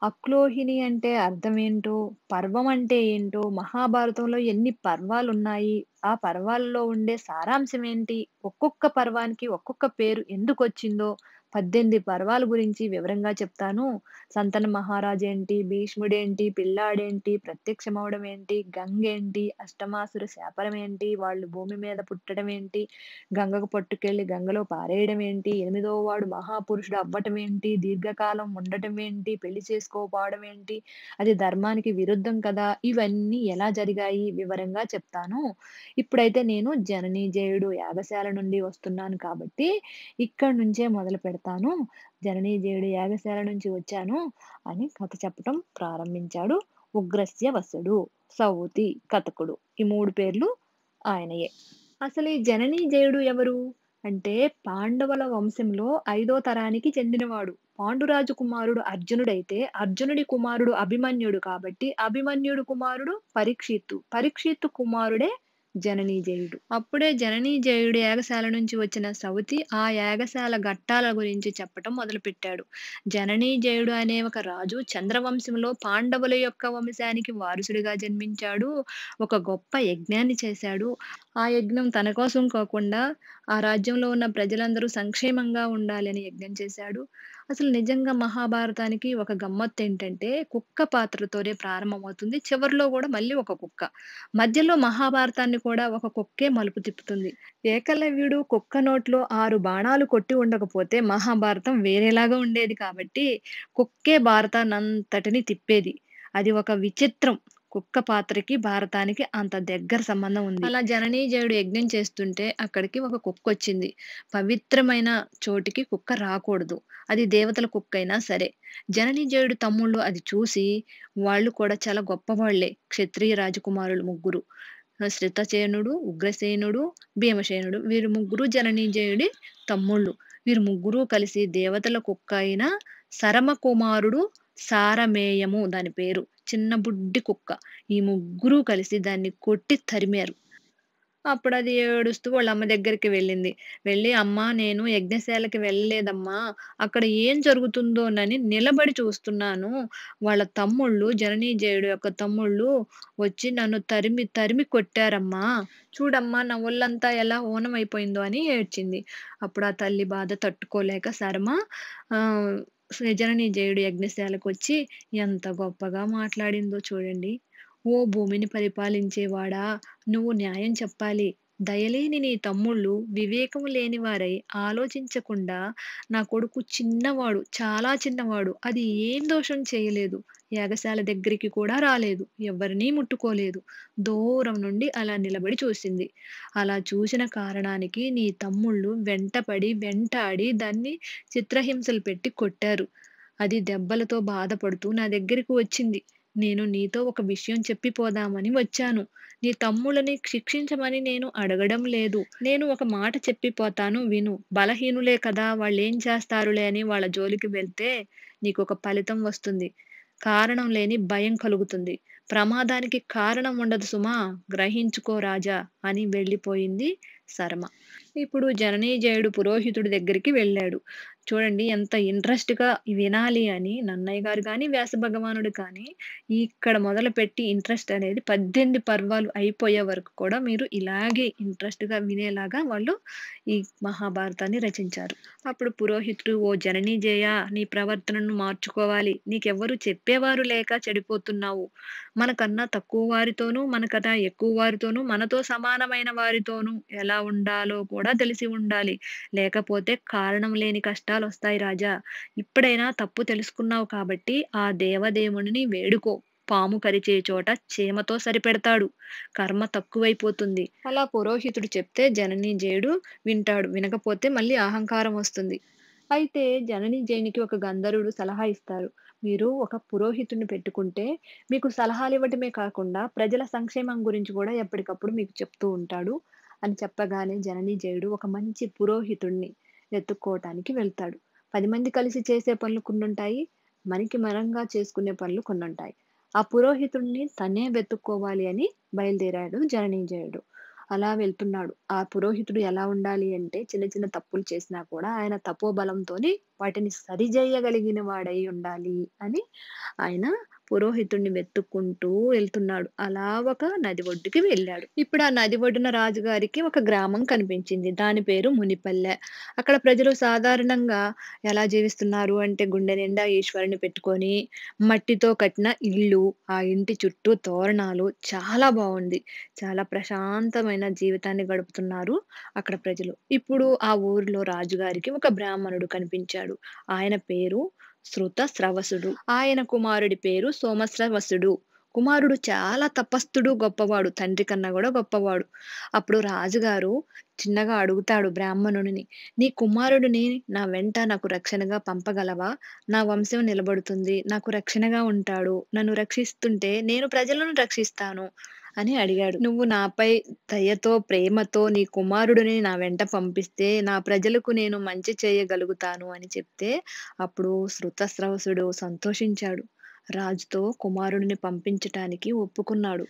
అక్లోహిని అంటే అర్థమేంటో, పర్వం అంటే ఏంటో, మహాభారతంలో ఎన్ని పర్వాలున్నాయి, ఆ పర్వాలలో ఉండే సారాంశం ఏంటి, ఒక్కొక్క పర్వానికి ఒక్కొక్క పేరు ఎందుకొచ్చిందో 18 పర్వాల గురించి వివరంగా చెప్తాను. సంతన మహారాజేంటి, భీష్ముడేంటి, పిల్లాడేంటి, ప్రత్యక్షమవడం ఏంటి, గంగేంటి, అష్టమాసుర శాపరం ఏంటి, వాళ్ళు భూమి మీద పుట్టడం ఏంటి, గంగకు పట్టుకెళ్ళి గంగలో పారేయడం ఏంటి, ఎనిమిదో వాడు మహాపురుషుడు అవ్వటం ఏంటి, దీర్ఘకాలం ఉండటం ఏంటి, పెళ్లి చేసుకోపోవడం ఏంటి, అది ధర్మానికి విరుద్ధం కదా, ఇవన్నీ ఎలా జరిగాయి వివరంగా చెప్తాను. ఇప్పుడైతే నేను జననీజేయుడు యాగశాల నుండి వస్తున్నాను కాబట్టి ఇక్కడి నుంచే మొదలు పెడతాను. జననీజేయుడు యాగశాల నుంచి వచ్చాను అని కథ చెప్పటం ప్రారంభించాడు. ఉగ్రస్య వసుడు, సౌతి, కథకుడు ఈ 3 పేర్లు ఆయనయే. అసలు ఈ జననీజేయుడు ఎవరు అంటే పాండవుల వంశంలో 5వ తరానికి చెందినవాడు. పాండురాజు కుమారుడు అర్జునుడైతే అర్జునుడి కుమారుడు అభిమన్యుడు కాబట్టి అభిమన్యుడు కుమారుడు పరీక్షిత్తు. పరీక్షిత్తు కుమారుడే జననీజేయుడు. అప్పుడే జననీజేయుడు యాగశాల నుంచి వచ్చిన సౌతి ఆ యాగశాల ఘట్టాల గురించి చెప్పటం మొదలుపెట్టాడు. జననీజేయుడు అనే ఒక రాజు చంద్రవంశంలో పాండవుల యొక్క వంశానికి వారసుడిగా జన్మించాడు. ఒక గొప్ప యజ్ఞాన్ని చేశాడు. ఆ యజ్ఞం తన కోసం కాకుండా ఆ రాజ్యంలో ఉన్న ప్రజలందరూ సంక్షేమంగా ఉండాలి అని యజ్ఞం చేశాడు. అసలు నిజంగా మహాభారతానికి ఒక గమ్మత్తేంటంటే కుక్క పాత్రతోనే ప్రారంభమవుతుంది. చివరిలో గూడా మళ్ళీ ఒక కుక్క. మధ్యలో మహాభారతాన్ని కూడా ఒక కుక్కే మలుపు తిప్పుతుంది. ఏకలవ్యుడు కుక్క నోట్లో 6 బాణాలు కొట్టి ఉండకపోతే మహాభారతం వేరేలాగా ఉండేది కాబట్టి కుక్కే భారతాన్నంతటిని తిప్పేది. అది ఒక విచిత్రం. కుక్క పాత్రకి, భారతానికి అంత దగ్గర సంబంధం ఉంది. అలా జననీజయుడు యజ్ఞం చేస్తుంటే అక్కడికి ఒక కుక్కొచ్చింది. పవిత్రమైన చోటికి కుక్క రాకూడదు. అది దేవతల కుక్కైనా సరే. జననీజయుడు తమ్ముళ్ళు అది చూసి వాళ్ళు కూడా చాలా గొప్పవాళ్లే. క్షత్రియ రాజకుమారులు ముగ్గురు. శ్రితసేనుడు, ఉగ్రసేనుడు, భీమసేనుడు వీరు ముగ్గురు జననీజయుడి తమ్ముళ్ళు. వీరు ముగ్గురు కలిసి దేవతల కుక్క అయిన సరమ కుమారుడు సారమేయము దాని పేరు. చిన్న బుడ్డి కుక్క. ఈ ముగ్గురు కలిసి దాన్ని కొట్టి తరిమారు. అప్పుడది ఏడుస్తూ వాళ్ళ అమ్మ దగ్గరికి వెళ్ళింది. వెళ్ళి "అమ్మా నేను యజ్ఞశాలకి వెళ్ళలేదమ్మా. అక్కడ ఏం జరుగుతుందోనని నిలబడి చూస్తున్నాను. వాళ్ళ తమ్ముళ్ళు జననీజయుడు యొక్క తమ్ముళ్ళు వచ్చి నన్ను తరిమి తరిమి కొట్టారమ్మా. చూడమ్మా నా ఒళ్ళంతా ఎలా హూనమైపోయిందో" అని ఏడ్చింది. అప్పుడు ఆ తల్లి బాధ తట్టుకోలేక శర్మ ఆహ్, జననీజయుడు యజ్ఞశాలకొచ్చి ఎంత గొప్పగా మాట్లాడిందో చూడండి. "ఓ భూమిని పరిపాలించేవాడా! నువ్వు న్యాయం చెప్పాలి. దయలేని నీ తమ్ముళ్ళు వివేకం లేనివారై ఆలోచించకుండా నా కొడుకు చిన్నవాడు, చాలా చిన్నవాడు. అది ఏం దోషం చేయలేదు. యాగశాల దగ్గరికి కూడా రాలేదు. ఎవ్వరినీ ముట్టుకోలేదు. దూరం నుండి అలా నిలబడి చూసింది. అలా చూసిన కారణానికి నీ తమ్ముళ్ళు వెంటపడి, వెంటాడి దాన్ని చిత్రహింసలు పెట్టి కొట్టారు. అది దెబ్బలతో బాధపడుతూ నా దగ్గరికి వచ్చింది. నేను నీతో ఒక విషయం చెప్పి పోదామని వచ్చాను. నీ తమ్ములని శిక్షించమని నేను అడగడం లేదు. నేను ఒక మాట చెప్పి పోతాను విను. బలహీనులే కదా వాళ్ళేం చేస్తారులే అని వాళ్ళ జోలికి వెళ్తే నీకొక ఫలితం వస్తుంది. కారణం లేని భయం కలుగుతుంది. ప్రమాదానికి కారణం ఉండదు సుమా! గ్రహించుకో రాజా అని వెళ్ళిపోయింది శర్మ. ఇప్పుడు జననీజయుడు పురోహితుడి దగ్గరికి వెళ్ళాడు. చూడండి ఎంత ఇంట్రెస్ట్‌గా వినాలి అని నన్నయ్య గారు గాని, వ్యాస భగవానుడు కానీ, ఇక్కడ మొదలుపెట్టి ఇంట్రెస్ట్ అనేది 18 పర్వాలు అయిపోయే వరకు కూడా మీరు ఇలాగే ఇంట్రెస్ట్‌గా వినేలాగా వాళ్ళు ఈ మహాభారతాన్ని రచించారు. అప్పుడు పురోహితుడు, "ఓ జనమేజయ, నీ ప్రవర్తనను మార్చుకోవాలి. నీకెవ్వరు చెప్పేవారు లేక చెడిపోతున్నావు. మనకన్నా తక్కువ వారితోనూ, మనకన్నా ఎక్కువ వారితోనూ, మనతో సమానమైన వారితోనూ ఎలా ఉండాలో కూడా తెలిసి ఉండాలి. లేకపోతే కారణం లేని కష్టాలొస్తాయి రాజా. ఇప్పుడైనా తప్పు తెలుసుకున్నావు కాబట్టి ఆ దేవదేవుడిని వేడుకో. పాము కరిచే చోట చీమతో సరిపెడతాడు. కర్మ తక్కువైపోతుంది." అలా పురోహితుడు చెప్తే జనమేజయుడు వింటాడు. వినకపోతే మళ్ళీ అహంకారం వస్తుంది. అయితే జనమేజయునికి ఒక గంధర్వుడు సలహా ఇస్తారు. "మీరు ఒక పురోహితుడిని పెట్టుకుంటే మీకు సలహాలివ్వటమే కాకుండా ప్రజల సంక్షేమం గురించి కూడా ఎప్పటికప్పుడు మీకు చెప్తూ ఉంటాడు" అని చెప్పగానే జనమేజయుడు ఒక మంచి పురోహితుడిని వెతుక్కోవటానికి వెళ్తాడు. 10 మంది కలిసి చేసే పనులు కొన్నుంటాయి. మనకి మనంగా చేసుకునే పనులు కొన్నుంటాయి. ఆ పురోహితుడిని తనే వెతుక్కోవాలి అని బయలుదేరాడు జనమేజయుడు. అలా వెళ్తున్నాడు. ఆ పురోహితుడు ఎలా ఉండాలి అంటే చిన్న చిన్న తప్పులు చేసినా కూడా ఆయన తపోబలంతోని వాటిని సరిజేయగలిగిన వాడై ఉండాలి అని ఆయన పురోహితుడిని వెతుక్కుంటూ వెళ్తున్నాడు. అలా ఒక నది ఒడ్డుకి వెళ్ళాడు. ఇప్పుడు ఆ నది ఒడ్డున రాజుగారికి ఒక గ్రామం కనిపించింది. దాని పేరు మునిపల్లె. అక్కడ ప్రజలు సాధారణంగా ఎలా జీవిస్తున్నారు అంటే గుండె నిండా ఈశ్వరుని పెట్టుకొని, మట్టితో కట్టిన ఇల్లు, ఆ ఇంటి చుట్టూ తోరణాలు చాలా బావుంది. చాలా ప్రశాంతమైన జీవితాన్ని గడుపుతున్నారు అక్కడ ప్రజలు. ఇప్పుడు ఆ ఊరిలో రాజుగారికి ఒక బ్రాహ్మణుడు కనిపించాడు. ఆయన పేరు శృతస్రవసుడు. ఆయన కుమారుడి పేరు సోమశ్రవసుడు. కుమారుడు చాలా తపస్థుడు, గొప్పవాడు. తండ్రి కన్నా గూడా గొప్పవాడు. అప్పుడు రాజుగారు చిన్నగా అడుగుతాడు బ్రాహ్మణుడిని, "నీ కుమారుడిని నా వెంట నాకు రక్షణగా పంపగలవా? నా వంశం నిలబడుతుంది. నాకు రక్షణగా ఉంటాడు. నన్ను రక్షిస్తుంటే నేను ప్రజలను రక్షిస్తాను" అని అడిగాడు. "నువ్వు నాపై దయతో, ప్రేమతో నీ కుమారుడిని నా వెంట పంపిస్తే నా ప్రజలకు నేను మంచి చేయగలుగుతాను" అని చెప్తే అప్పుడు శృతస్రవసుడు సంతోషించాడు. రాజుతో కుమారుడిని పంపించటానికి ఒప్పుకున్నాడు.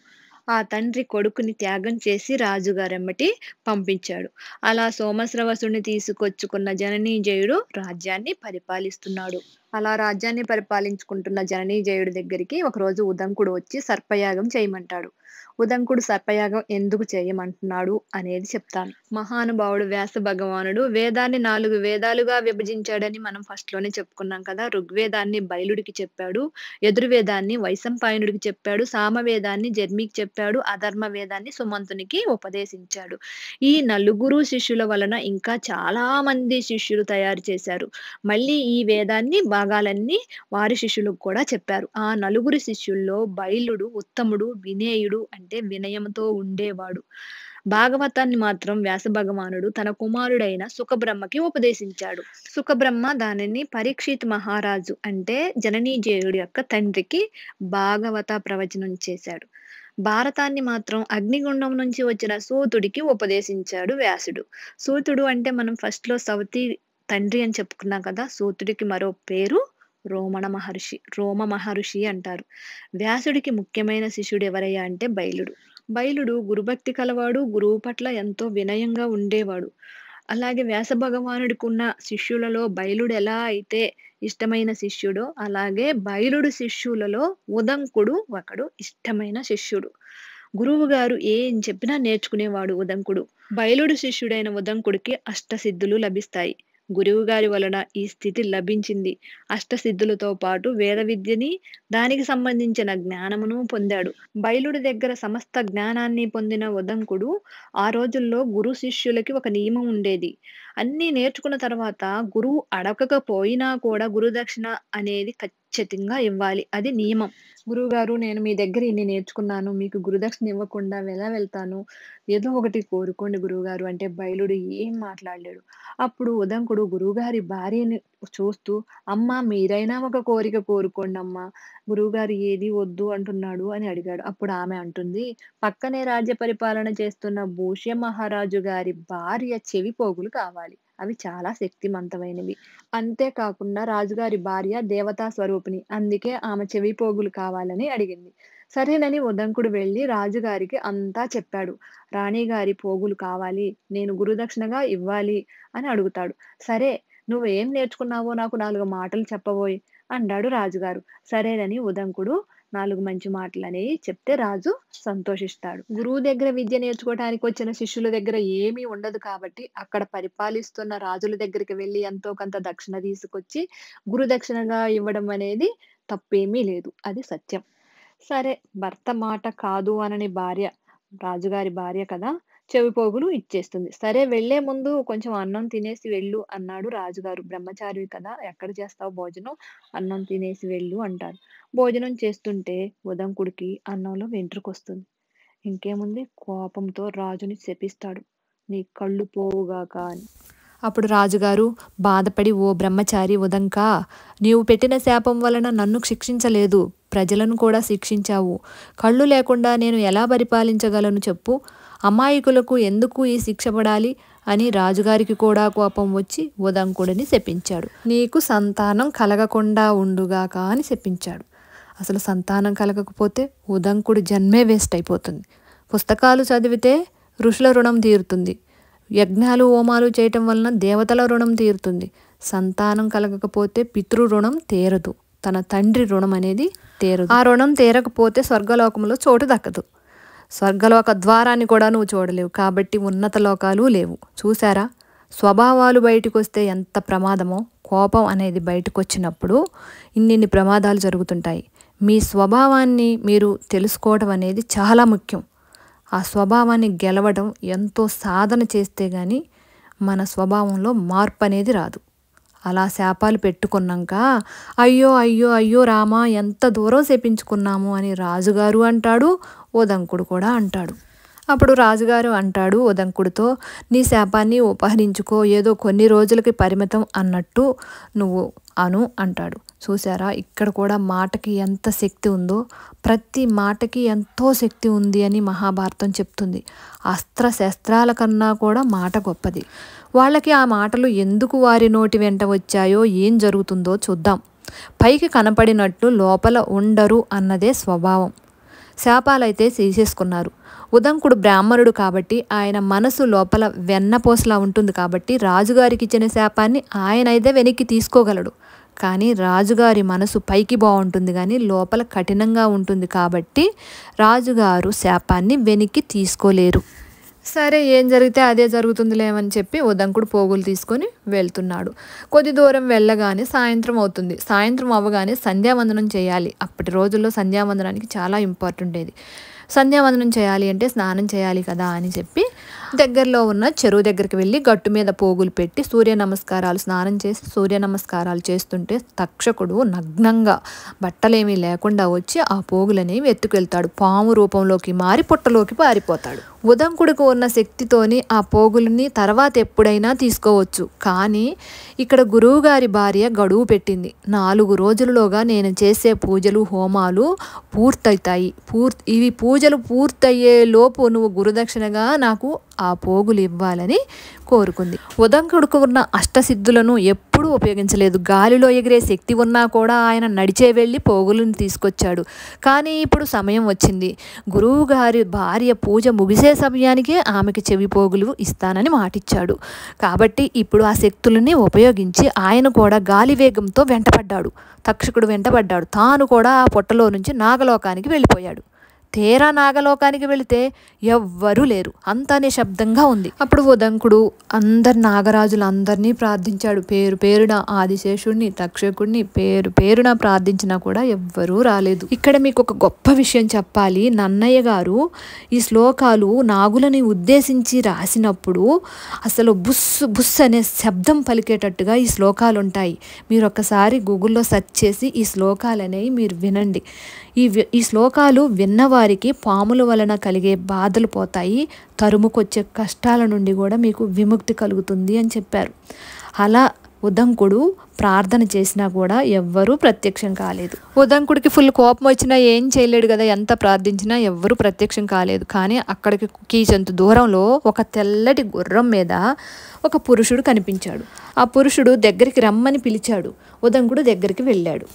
ఆ తండ్రి కొడుకుని త్యాగం చేసి రాజుగారెమ్మటి పంపించాడు. అలా సోమశ్రవసుడిని తీసుకొచ్చుకున్న జనమేజయుడు రాజ్యాన్ని పరిపాలిస్తున్నాడు. అలా రాజ్యాన్ని పరిపాలించుకుంటున్న జనమేజయుడి దగ్గరికి ఒకరోజు ఉదంకుడు వచ్చి సర్పయాగం చేయమంటాడు. ఉదంకుడు సర్పయాగం ఎందుకు చేయమంటున్నాడు అనేది చెప్తాను. మహానుభావుడు వ్యాస భగవానుడు వేదాన్ని 4 వేదాలుగా విభజించాడని మనం ఫస్ట్‌లోనే చెప్పుకున్నాం కదా! ఋగ్వేదాన్ని బైలుడికి చెప్పాడు. యజుర్వేదాన్ని వైశంపాయనుడికి చెప్పాడు. సామవేదాన్ని జర్మికి చెప్పాడు. అధర్మ వేదాన్ని సుమంతునికి ఉపదేశించాడు. ఈ నలుగురు శిష్యుల వలన ఇంకా చాలా మంది శిష్యులు తయారు చేశారు. మళ్ళీ ఈ వేదాన్ని భాగాలన్నీ వారి శిష్యులకు కూడా చెప్పారు. ఆ నలుగురు శిష్యుల్లో బైలుడు ఉత్తముడు, వినేయుడు అంటే వినయంతో ఉండేవాడు. భాగవతాన్ని మాత్రం వ్యాస భగవానుడు తన కుమారుడైన సుఖబ్రహ్మకి ఉపదేశించాడు. సుఖబ్రహ్మ దానిని పరీక్షిత్ మహారాజు అంటే జనమేజయుడి యొక్క తండ్రికి భాగవత ప్రవచనం చేశాడు. భారతాన్ని మాత్రం అగ్నిగుండం నుంచి వచ్చిన సూతుడికి ఉపదేశించాడు వ్యాసుడు. సూతుడు అంటే మనం ఫస్ట్‌లో సవతి తండ్రి అని చెప్పుకున్నాం కదా! సూతుడికి మరో పేరు రోమ మహర్షి అంటారు. వ్యాసుడికి ముఖ్యమైన శిష్యుడు ఎవరయ్యా అంటే బైలుడు. బైలుడు గురుభక్తి కలవాడు. గురువు పట్ల ఎంతో వినయంగా ఉండేవాడు. అలాగే వ్యాస భగవానుడికున్న శిష్యులలో బైలుడు ఎలా అయితే ఇష్టమైన శిష్యుడో, అలాగే బైలుడు శిష్యులలో ఉదంకుడు ఒకడు ఇష్టమైన శిష్యుడు. గురువుగారు ఏం చెప్పినా నేర్చుకునేవాడు ఉదంకుడు. బైలుడు శిష్యుడైన ఉదంకుడికి అష్టసిద్ధులు లభిస్తాయి. గురువుగారి వలన ఈ స్థితి లభించింది. అష్టసిద్ధులతో పాటు వేద విద్యని, దానికి సంబంధించిన జ్ఞానమును పొందాడు. బైలుడి దగ్గర సమస్త జ్ఞానాన్ని పొందిన ఉదంకుడు ఆ రోజుల్లో గురు శిష్యులకి ఒక నియమం ఉండేది. అన్నీ నేర్చుకున్న తర్వాత గురువు అడగకపోయినా కూడా గురుదక్షిణ అనేది ఖచ్చితంగా ఇవ్వాలి. అది నియమం. "గురువుగారు, నేను మీ దగ్గర ఇన్ని నేర్చుకున్నాను. మీకు గురుదక్షిణ ఇవ్వకుండా ఎలా వెళ్తాను? ఏదో ఒకటి కోరుకోండి గురువుగారు" అంటే బైలుడు ఏం మాట్లాడలేడు. అప్పుడు ఉదంకుడు గురువుగారి భార్యని చూస్తూ, "అమ్మా, మీరైనా ఒక కోరిక కోరుకోండమ్మా. గురువుగారు ఏది వద్దు అంటున్నాడు" అని అడిగాడు. అప్పుడు ఆమె అంటుంది, "పక్కనే రాజ్య పరిపాలన చేస్తున్న భూష్య మహారాజు గారి భార్య చెవి పోగులు కావాలి. అవి చాలా శక్తిమంతమైనవి. అంతేకాకుండా రాజుగారి భార్య దేవతా స్వరూపిణి. అందుకే ఆమె చెవి పోగులు కావాలని అడిగింది." సరేనని ఉదంకుడు వెళ్లి రాజుగారికి అంతా చెప్పాడు. "రాణిగారి పోగులు కావాలి. నేను గురుదక్షిణగా ఇవ్వాలి" అని అడుగుతాడు. "సరే, నువ్వేం నేర్చుకున్నావో నాకు 4 మాటలు చెప్పబోయ్ అన్నాడు రాజుగారు. సరేనని ఉదంకుడు 4 మంచి మాటలనేవి చెప్తే రాజు సంతోషిస్తాడు. గురువు దగ్గర విద్య నేర్చుకోవటానికి వచ్చిన శిష్యుల దగ్గర ఏమీ ఉండదు కాబట్టి అక్కడ పరిపాలిస్తున్న రాజుల దగ్గరికి వెళ్లి ఎంతో కొంత దక్షిణ తీసుకొచ్చి గురుదక్షిణగా ఇవ్వడం అనేది తప్పేమీ లేదు. అది సత్యం. సరే, భర్త మాట కాదు అనని భార్య, రాజుగారి భార్య కదా! చెవిపోగులు ఇచ్చేస్తుంది. సరే, వెళ్ళే ముందు కొంచెం అన్నం తినేసి వెళ్ళు అన్నాడు రాజుగారు. బ్రహ్మచారివి కదా! ఎక్కడ చేస్తావు భోజనం? అన్నం తినేసి వెళ్ళు అంటారు. భోజనం చేస్తుంటే ఉదంకుడికి అన్నంలో వెంట్రుకొస్తుంది. ఇంకేముంది, కోపంతో రాజుని శపిస్తాడు. నీ కళ్ళు పోవుగాక అని. అప్పుడు రాజుగారు బాధపడి, ఓ బ్రహ్మచారి ఉదంకా, నీవు పెట్టిన శాపం వలన నన్ను శిక్షించలేదు, ప్రజలను కూడా శిక్షించావు. కళ్ళు లేకుండా నేను ఎలా పరిపాలించగలను చెప్పు? అమాయకులకు ఎందుకు ఈ శిక్ష పడాలి అని రాజుగారికి కూడా కోపం వచ్చి ఉదంకుడిని శపించాడు. నీకు సంతానం కలగకుండా ఉండుగాక అని శపించాడు. అసలు సంతానం కలగకపోతే ఉదంకుడి జన్మే వేస్ట్ అయిపోతుంది. పుస్తకాలు చదివితే ఋషుల రుణం తీరుతుంది, యజ్ఞాలు హోమాలు చేయటం వలన దేవతల రుణం తీరుతుంది. సంతానం కలగకపోతే పితృ రుణం తీరదు, తన తండ్రి రుణం అనేది తీరదు. ఆ రుణం తీరకపోతే స్వర్గలోకంలో చోటు దక్కదు. స్వర్గలోక ద్వారాన్ని కూడా నువ్వు చూడలేవు, కాబట్టి ఉన్నత లోకాలు లేవు. చూసారా, స్వభావాలు బయటకు వస్తే ఎంత ప్రమాదమో. కోపం అనేది బయటకు వచ్చినప్పుడు ఇన్నిన్ని ప్రమాదాలు జరుగుతుంటాయి. మీ స్వభావాన్ని మీరు తెలుసుకోవడం అనేది చాలా ముఖ్యం. ఆ స్వభావాన్ని గెలవడం ఎంతో సాధన చేస్తే కానీ మన స్వభావంలో మార్పు అనేది రాదు. అలా శాపాలు పెట్టుకున్నాక అయ్యో అయ్యో అయ్యో రామా, ఎంత దూరం శపించుకున్నాము అని రాజుగారు అంటాడు, ఉదంకుడు కూడా అంటాడు. అప్పుడు రాజుగారు అంటాడు ఉదంకుడితో, నీ శాపాన్ని ఉపహరించుకో, ఏదో కొన్ని రోజులకి పరిమితం అన్నట్టు నువ్వు అను అంటాడు. చూసారా, ఇక్కడ కూడా మాటకి ఎంత శక్తి ఉందో, ప్రతి మాటకి ఎంతో శక్తి ఉంది అని మహాభారతం చెప్తుంది. అస్త్ర శస్త్రాల కన్నా కూడా మాట గొప్పది. వాళ్ళకి ఆ మాటలు ఎందుకు వారి నోటి వెంట వచ్చాయో, ఏం జరుగుతుందో చూద్దాం. పైకి కనపడినట్లు లోపల ఉండరు అన్నదే స్వభావం. శాపాలైతే తీసేసుకున్నారు. ఉదంకుడు బ్రాహ్మణుడు కాబట్టి ఆయన మనసు లోపల వెన్నపోసలా ఉంటుంది కాబట్టి రాజుగారికి ఇచ్చిన శాపాన్ని ఆయన అయితే వెనక్కి తీసుకోగలడు. కానీ రాజుగారి మనసు పైకి బాగుంటుంది కానీ లోపల కఠినంగా ఉంటుంది కాబట్టి రాజుగారు శాపాన్ని వెనక్కి తీసుకోలేరు. సరే, ఏం జరిగితే అదే జరుగుతుందిలేమని చెప్పి ఉదంకుడు పోగులు తీసుకొని వెళ్తున్నాడు. కొద్ది దూరం వెళ్ళగానే సాయంత్రం అవుతుంది. సాయంత్రం అవ్వగానే సంధ్యావందనం చేయాలి. అప్పటి రోజుల్లో సంధ్యావందనానికి చాలా ఇంపార్టెంట్ ఇది. సంధ్యావందనం చేయాలి అంటే స్నానం చేయాలి కదా అని చెప్పి దగ్గరలో ఉన్న చెరువు దగ్గరికి వెళ్ళి గట్టు మీద పోగులు పెట్టి సూర్య నమస్కారాలు, స్నానం చేసి సూర్య నమస్కారాలు చేస్తుంటే తక్షకుడు నగ్నంగా బట్టలేమీ లేకుండా వచ్చి ఆ పోగులనేవి ఎత్తుకెళ్తాడు. పాము రూపంలోకి మారి పుట్టలోకి పారిపోతాడు. ఉదంకుడికి ఉన్న శక్తితోని ఆ పోగులని తర్వాత ఎప్పుడైనా తీసుకోవచ్చు. కానీ ఇక్కడ గురువుగారి భార్య గడువు పెట్టింది. 4 రోజులలోగా నేను చేసే పూజలు హోమాలు పూర్తవుతాయి. ఇవి పూజలు పూర్తయ్యే లోపు నువ్వు గురుదక్షిణగా నాకు ఆ పోగులు ఇవ్వాలని కోరుకుంది. ఉదంకుడికి ఉన్న అష్టసిద్ధులను ఎప్పుడూ ఉపయోగించలేదు. గాలిలో ఎగిరే శక్తి ఉన్నా కూడా ఆయన నడిచే వెళ్ళి పోగులను తీసుకొచ్చాడు. కానీ ఇప్పుడు సమయం వచ్చింది. గురువు గారి భార్య పూజ ముగిసే సమయానికే ఆమెకి చెవి పోగులు ఇస్తానని మాటిచ్చాడు. కాబట్టి ఇప్పుడు ఆ శక్తులని ఉపయోగించి ఆయన కూడా గాలి వేగంతో వెంటపడ్డాడు. తక్షకుడు వెంటపడ్డాడు. తాను కూడా ఆ పొట్టలో నుంచి నాగలోకానికి వెళ్ళిపోయాడు. తీరా నాగలోకానికి వెళితే ఎవ్వరూ లేరు, అంతా నిశ్శబ్దంగా ఉంది. అప్పుడు ఉదంకుడు నాగరాజులందరినీ ప్రార్థించాడు. పేరు పేరున ఆదిశేషుడిని, తక్షకుడిని పేరు పేరున ప్రార్థించినా కూడా ఎవ్వరూ రాలేదు. ఇక్కడ మీకు ఒక గొప్ప విషయం చెప్పాలి. నన్నయ్య గారు ఈ శ్లోకాలు నాగులని ఉద్దేశించి రాసినప్పుడు అసలు బుస్ బుస్ అనే శబ్దం పలికేటట్టుగా ఈ శ్లోకాలు ఉంటాయి. మీరు ఒక్కసారి గూగుల్లో సెర్చ్ చేసి ఈ శ్లోకాలు అనేవి మీరు వినండి. ఈ శ్లోకాలు విన్నవారికి పాముల వలన కలిగే బాధలు పోతాయి, తరుముకొచ్చే కష్టాల నుండి కూడా మీకు విముక్తి కలుగుతుంది అని చెప్పారు. అలా ఉదంకుడు ప్రార్థన చేసినా కూడా ఎవ్వరూ ప్రత్యక్షం కాలేదు. ఉదంకుడికి ఫుల్ కోపం వచ్చినా ఏం చేయలేడు కదా, ఎంత ప్రార్థించినా ఎవ్వరూ ప్రత్యక్షం కాలేదు. కానీ అక్కడికి కీచంత దూరంలో ఒక తెల్లటి గుర్రం మీద ఒక పురుషుడు కనిపించాడు. ఆ పురుషుడు దగ్గరికి రమ్మని పిలిచాడు. ఉదంకుడు దగ్గరికి వెళ్ళాడు.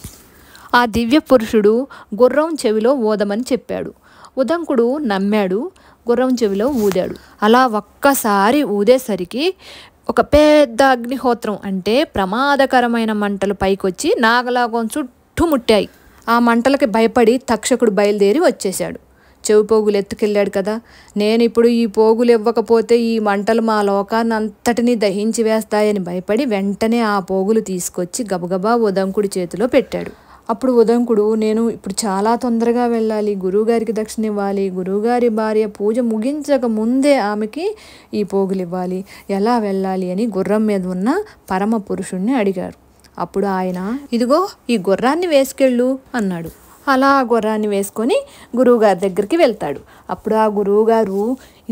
ఆ దివ్య పురుషుడు గుర్రం చెవిలో ఊదమని చెప్పాడు. ఉదంకుడు నమ్మాడు, గుర్రం చెవిలో ఊదాడు. అలా ఒక్కసారి ఊదేసరికి ఒక పెద్ద అగ్నిహోత్రం అంటే ప్రమాదకరమైన మంటలు పైకొచ్చి నాగలాగం చుట్టుముట్టాయి. ఆ మంటలకి భయపడి తక్షకుడు బయలుదేరి వచ్చేశాడు. చెవి పోగులు ఎత్తుకెళ్ళాడు కదా, నేను ఇప్పుడు ఈ పోగులు ఇవ్వకపోతే ఈ మంటలు మా లోకాన్ని అంతటినీ దహించి వేస్తాయని భయపడి వెంటనే ఆ పోగులు తీసుకొచ్చి గబగబా ఉదంకుడి చేతిలో పెట్టాడు. అప్పుడు ఉదంకుడు, నేను ఇప్పుడు చాలా తొందరగా వెళ్ళాలి, గురువుగారికి దక్షిణ ఇవ్వాలి, గురువుగారి భార్య పూజ ముగించక ముందే ఆమెకి ఈ పోగులు ఇవ్వాలి, ఎలా వెళ్ళాలి అని గుర్రం మీద ఉన్న పరమ పురుషుణ్ణి అడిగారు. అప్పుడు ఆయన, ఇదిగో ఈ గుర్రాన్ని వేసుకెళ్ళు అన్నాడు. అలా ఆ గుర్రాన్ని వేసుకొని గురువుగారి దగ్గరికి వెళ్తాడు. అప్పుడు ఆ గురువుగారు,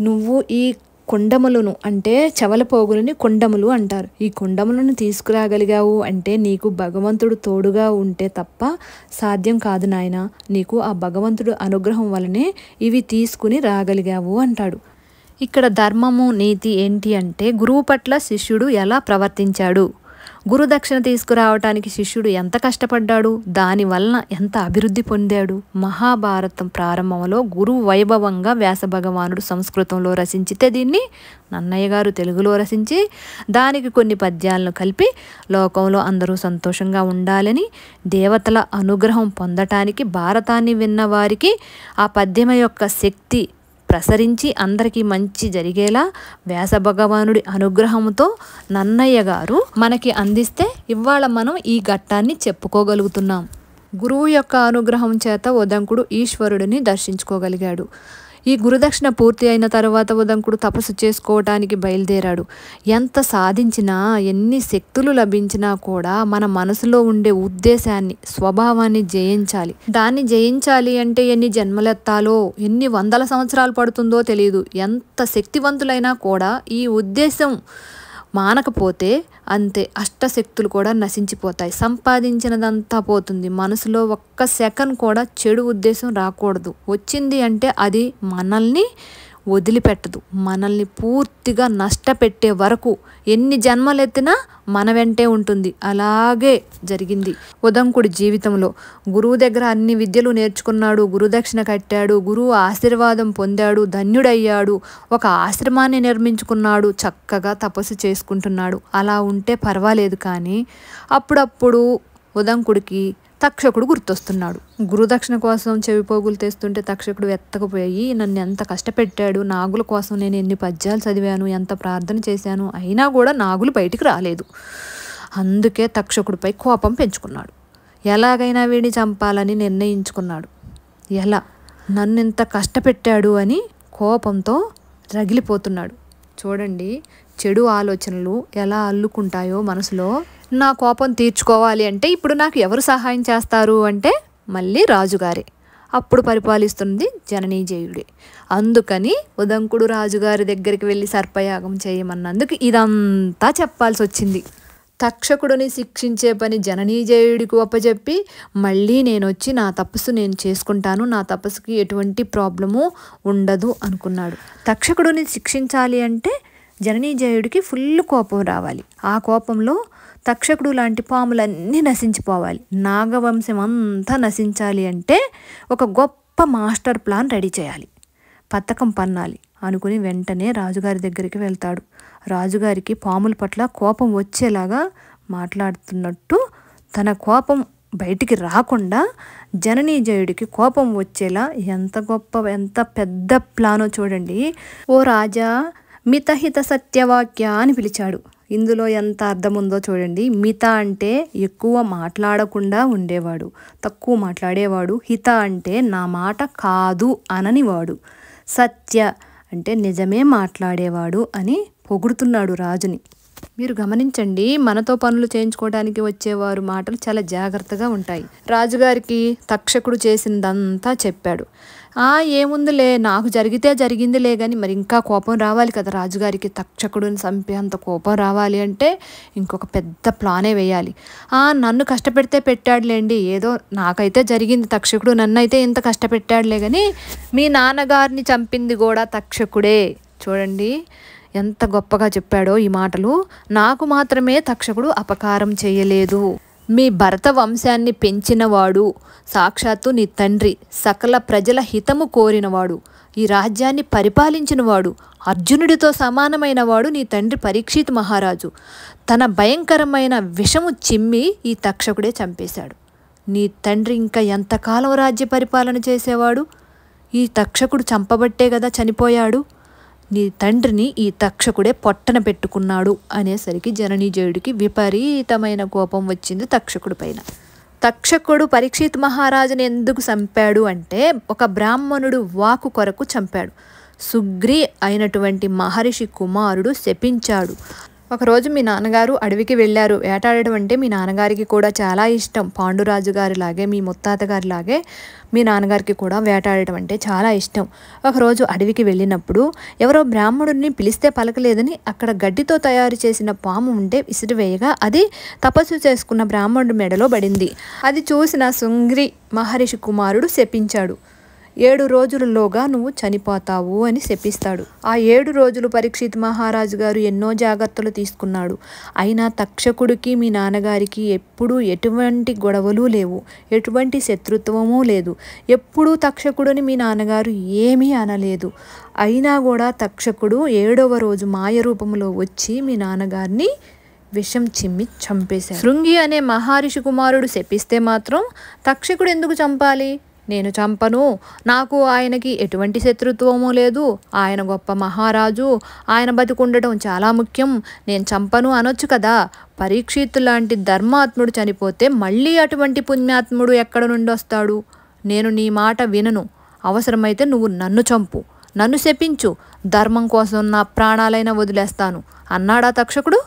నువ్వు ఈ కుండములను అంటే చెవల పోగులని కుండములు అంటారు, ఈ కుండములను తీసుకురాగలిగావు అంటే నీకు భగవంతుడు తోడుగా ఉంటే తప్ప సాధ్యం కాదు నాయన, నీకు ఆ భగవంతుడు అనుగ్రహం వలనే ఇవి తీసుకుని రాగలిగావు అంటాడు. ఇక్కడ ధర్మము నీతి ఏంటి అంటే గురువు పట్ల శిష్యుడు ఎలా ప్రవర్తించాడు, గురుదక్షిణ తీసుకురావటానికి శిష్యుడు ఎంత కష్టపడ్డాడు, దానివలన ఎంత అభివృద్ధి పొందాడు. మహాభారతం ప్రారంభంలో గురువు వైభవంగా వ్యాస భగవానుడు సంస్కృతంలో రచించితే దీన్ని నన్నయ్య గారు తెలుగులో రచించి దానికి కొన్ని పద్యాలను కలిపి లోకంలో అందరూ సంతోషంగా ఉండాలని, దేవతల అనుగ్రహం పొందటానికి భారతాన్ని విన్న వారికి ఆ పద్యం యొక్క శక్తి ప్రసరించి అందరికీ మంచి జరిగేలా వ్యాస భగవానుడి అనుగ్రహంతో నన్నయ్య గారు మనకి అందిస్తే ఇవాళ మనం ఈ ఘట్టాన్ని చెప్పుకోగలుగుతున్నాం. గురువు యొక్క అనుగ్రహం చేత ఉదంకుడు ఈశ్వరుడిని దర్శించుకోగలిగాడు. ఈ గురుదక్షిణ పూర్తి అయిన తర్వాత ఉదంకుడు తపస్సు చేసుకోవటానికి బయలుదేరాడు. ఎంత సాధించినా, ఎన్ని శక్తులు లభించినా కూడా మన మనసులో ఉండే ఉద్దేశాన్ని, స్వభావాన్ని జయించాలి. దాన్ని జయించాలి అంటే ఎన్ని జన్మలెత్తాలో, ఎన్ని వందల సంవత్సరాలు పడుతుందో తెలియదు. ఎంత శక్తివంతులైనా కూడా ఈ ఉద్దేశం మానకపోతే అంతే, అష్టశక్తులు కూడా నశించిపోతాయి, సంపాదించినదంతా పోతుంది. మనసులో ఒక్క సెకండ్ కూడా చెడు ఉద్దేశం రాకూడదు. వచ్చింది అంటే అది మనల్ని వదిలిపెట్టదు, మనల్ని పూర్తిగా నష్టపెట్టే వరకు ఎన్ని జన్మలెత్తినా మన వెంటే ఉంటుంది. అలాగే జరిగింది ఉదంకుడి జీవితంలో. గురువు దగ్గర అన్ని విద్యలు నేర్చుకున్నాడు, గురుదక్షిణ కట్టాడు, గురువు ఆశీర్వాదం పొందాడు, ధన్యుడయ్యాడు, ఒక ఆశ్రమాన్ని నిర్మించుకున్నాడు, చక్కగా తపస్సు చేసుకుంటున్నాడు. అలా ఉంటే పర్వాలేదు. కానీ అప్పుడప్పుడు ఉదంకుడికి తక్షకుడు గుర్తొస్తున్నాడు. గురుదక్షిణ కోసం చెవిపోగులు తెస్తుంటే తక్షకుడు ఎత్తకపోయి, నన్ను ఎంత కష్టపెట్టాడు, నాగుల కోసం నేను ఎన్ని పద్యాలు చదివాను, ఎంత ప్రార్థన చేశాను, అయినా కూడా నాగులు బయటికి రాలేదు. అందుకే తక్షకుడిపై కోపం పెంచుకున్నాడు. ఎలాగైనా వీడిని చంపాలని నిర్ణయించుకున్నాడు. ఎలా, నన్ను ఇంత కష్టపెట్టాడు అని కోపంతో రగిలిపోతున్నాడు. చూడండి చెడు ఆలోచనలు ఎలా అల్లుకుంటాయో మనసులో. నా కోపం తీర్చుకోవాలి అంటే ఇప్పుడు నాకు ఎవరు సహాయం చేస్తారు అంటే మళ్ళీ రాజుగారే. అప్పుడు పరిపాలిస్తుంది జననీజయుడే. అందుకని ఉదంకుడు రాజుగారి దగ్గరికి వెళ్ళి సర్పయాగం చేయమన్నందుకు ఇదంతా చెప్పాల్సి వచ్చింది. తక్షకుడిని శిక్షించే పని జననీజయుడికి ఒప్పచెప్పి మళ్ళీ నేను వచ్చి నా తపస్సు నేను చేసుకుంటాను, నా తపస్సుకి ఎటువంటి ప్రాబ్లము ఉండదు అనుకున్నాడు. తక్షకుడిని శిక్షించాలి అంటే జననీజయుడికి ఫుల్ కోపం రావాలి. ఆ కోపంలో తక్షకుడు లాంటి పాములన్నీ నశించిపోవాలి. నాగవంశం అంతా నశించాలి అంటే ఒక గొప్ప మాస్టర్ ప్లాన్ రెడీ చేయాలి, పథకం పన్నాలి అనుకుని వెంటనే రాజుగారి దగ్గరికి వెళ్తాడు. రాజుగారికి పాముల పట్ల కోపం వచ్చేలాగా మాట్లాడుతున్నట్టు తన కోపం బయటికి రాకుండా జననీజయుడికి కోపం వచ్చేలా ఎంత పెద్ద ప్లానో చూడండి. ఓ రాజా, మితహిత సత్యవాక్య అని పిలిచాడు. ఇందులో ఎంత అర్థం ఉందో చూడండి. మిత అంటే ఎక్కువ మాట్లాడకుండా ఉండేవాడు, తక్కువ మాట్లాడేవాడు. హిత అంటే నా మాట కాదు అననివాడు. సత్య అంటే నిజమే మాట్లాడేవాడు అని పొగుడుతున్నాడు రాజుని. మీరు గమనించండి, మనతో పనులు చేయించుకోవడానికి వచ్చేవారు మాటలు చాలా జాగ్రత్తగా ఉంటాయి. రాజుగారికి తక్షకుడు చేసిందంతా చెప్పాడు. ఏముందిలే, నాకు జరిగితే జరిగిందిలే కానీ మరి ఇంకా కోపం రావాలి కదా రాజుగారికి. తక్షకుడిని చంపేంత కోపం రావాలి అంటే ఇంకొక పెద్ద ప్లానే వేయాలి. నన్ను కష్టపెడితే పెట్టాడులేండి, ఏదో నాకైతే జరిగింది, తక్షకుడు నన్ను అయితే ఇంత కష్టపెట్టాడులే కానీ మీ నాన్నగారిని చంపింది కూడా తక్షకుడే. చూడండి ఎంత గొప్పగా చెప్పాడో ఈ మాటలు. నాకు మాత్రమే తక్షకుడు అపకారం చేయలేదు, మీ భరత వంశాన్ని పెంచినవాడు సాక్షాత్తు నీ తండ్రి, సకల ప్రజల హితము కోరినవాడు, ఈ రాజ్యాన్ని పరిపాలించినవాడు, అర్జునుడితో సమానమైన వాడు నీ తండ్రి పరీక్షిత్ మహారాజు. తన భయంకరమైన విషము చిమ్మి ఈ తక్షకుడే చంపేశాడు. నీ తండ్రి ఇంకా ఎంతకాలం రాజ్య పరిపాలన చేసేవాడు? ఈ తక్షకుడు చంపబట్టే కదా చనిపోయాడు. నీ తండ్రిని ఈ తక్షకుడే పొట్టన పెట్టుకున్నాడు అనేసరికి జననీజయుడికి విపరీతమైన కోపం వచ్చింది తక్షకుడి పైన. తక్షకుడు పరీక్షిత్ మహారాజుని ఎందుకు చంపాడు అంటే ఒక బ్రాహ్మణుడు వాకు కొరకు చంపాడు. సుగ్రీ అయినటువంటి మహర్షి కుమారుడు శపించాడు. ఒకరోజు మీ నాన్నగారు అడవికి వెళ్ళారు. వేటాడడం అంటే మీ నాన్నగారికి కూడా చాలా ఇష్టం. పాండురాజు గారి లాగే, మీ ముత్తాత గారి లాగే మీ నాన్నగారికి కూడా వేటాడటం అంటే చాలా ఇష్టం. ఒకరోజు అడవికి వెళ్ళినప్పుడు ఎవరో బ్రాహ్మణుడిని పిలిస్తే పలకలేదని అక్కడ గడ్డితో తయారు చేసిన పాము ఉంటే విసిరివేయగా అది తపస్సు చేసుకున్న బ్రాహ్మణుడి మెడలో పడింది. అది చూసిన సుగ్రీ మహర్షి కుమారుడు శపించాడు. 7 రోజులలోగా నువ్వు చనిపోతావు అని శపిస్తాడు. ఆ 7 రోజులు పరీక్షిత్ మహారాజు గారు ఎన్నో జాగ్రత్తలు తీసుకున్నాడు. అయినా తక్షకుడికి మీ నాన్నగారికి ఎప్పుడూ ఎటువంటి గొడవలు లేవు, ఎటువంటి శత్రుత్వము లేదు. ఎప్పుడూ తక్షకుడిని మీ నాన్నగారు ఏమీ అనలేదు. అయినా కూడా తక్షకుడు 7వ రోజు మాయ రూపంలో వచ్చి మీ నాన్నగారిని విషం చిమ్మి చంపేశాడు. శృంగి అనే మహర్షి కుమారుడు శపిస్తే మాత్రం తక్షకుడు ఎందుకు చంపాలి? నేను చంపను, నాకు ఆయనకి ఎటువంటి శత్రుత్వము లేదు, ఆయన గొప్ప మహారాజు, ఆయన బతికుండటం చాలా ముఖ్యం, నేను చంపను అనొచ్చు కదా. పరీక్షిత్తు లాంటి ధర్మాత్ముడు చనిపోతే మళ్ళీ అటువంటి పుణ్యాత్ముడు ఎక్కడ నుండి వస్తాడు? నేను నీ మాట వినను. అవసరమైతే నువ్వు నన్ను చంపు, నన్ను శపించు, ధర్మం కోసం నా ప్రాణాలైనా వదిలేస్తాను అన్నాడా తక్షకుడు?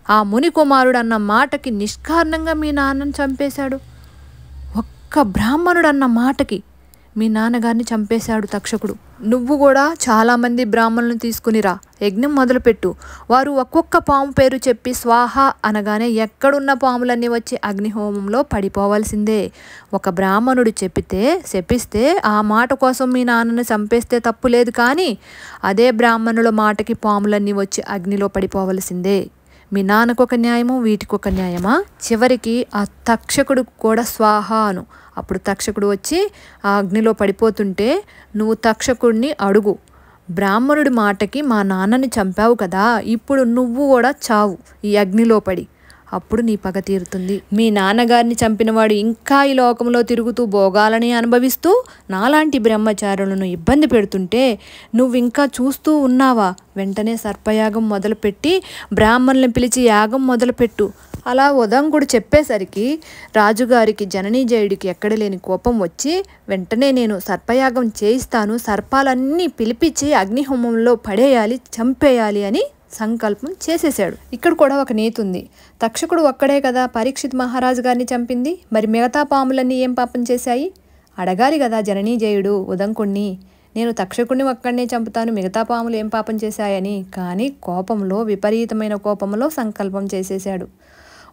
ఆ ముని కుమారుడు అన్న మాటకి నిష్కారణంగా మీ నాన్నను చంపేశాడు. ఒక్క బ్రాహ్మణుడు అన్న మాటకి మీ నాన్నగారిని చంపేశాడు తక్షకుడు. నువ్వు కూడా చాలామంది బ్రాహ్మణులను తీసుకునిరా, యజ్ఞం మొదలుపెట్టు. వారు ఒక్కొక్క పాము పేరు చెప్పి స్వాహ అనగానే ఎక్కడున్న పాములన్నీ వచ్చి అగ్నిహోమంలో పడిపోవాల్సిందే. ఒక బ్రాహ్మణుడు శపిస్తే ఆ మాట కోసం మీ నాన్నని చంపేస్తే తప్పు లేదు, కానీ అదే బ్రాహ్మణుల మాటకి పాములన్నీ వచ్చి అగ్నిలో పడిపోవలసిందే. మీ నాన్నకు ఒక న్యాయము, వీటికి ఒక న్యాయమా? చివరికి ఆ తక్షకుడు కూడా స్వాహ అను. అప్పుడు తక్షకుడు వచ్చి ఆ అగ్నిలో పడిపోతుంటే నువ్వు తక్షకుడిని అడుగు, బ్రాహ్మణుడి మాటకి మా నాన్నని చంపావు కదా, ఇప్పుడు నువ్వు కూడా చావు ఈ అగ్నిలో పడి, అప్పుడు నీ పగ తీరుతుంది. మీ నాన్నగారిని చంపినవాడు ఇంకా ఈ లోకంలో తిరుగుతూ భోగాలని అనుభవిస్తూ నాలాంటి బ్రహ్మచారులను ఇబ్బంది పెడుతుంటే నువ్వు ఇంకా చూస్తూ ఉన్నావా? వెంటనే సర్పయాగం మొదలుపెట్టి బ్రాహ్మణులను పిలిచి యాగం మొదలుపెట్టు. అలా ఉదంకుడు చెప్పేసరికి రాజుగారికి జననీజయుడికి ఎక్కడ లేని కోపం వచ్చి వెంటనే నేను సర్పయాగం చేయిస్తాను, సర్పాలన్నీ పిలిపించి అగ్నిహోమంలో పడేయాలి, చంపేయాలి అని సంకల్పం చేసేసాడు. ఇక్కడ కూడా ఒక నీతి ఉంది. తక్షకుడు ఒక్కడే కదా పరీక్షిత్ మహారాజు గారిని చంపింది, మరి మిగతా పాములన్నీ ఏం పాపం చేశాయి? అడగాలి కదా జననీజయుడు ఉదంకుణ్ణి, నేను తక్షకుడిని ఒక్కడనే చంపుతాను, మిగతా పాములు ఏం పాపం చేశాయని. కానీ కోపంలో, విపరీతమైన కోపంలో సంకల్పం చేసేశాడు.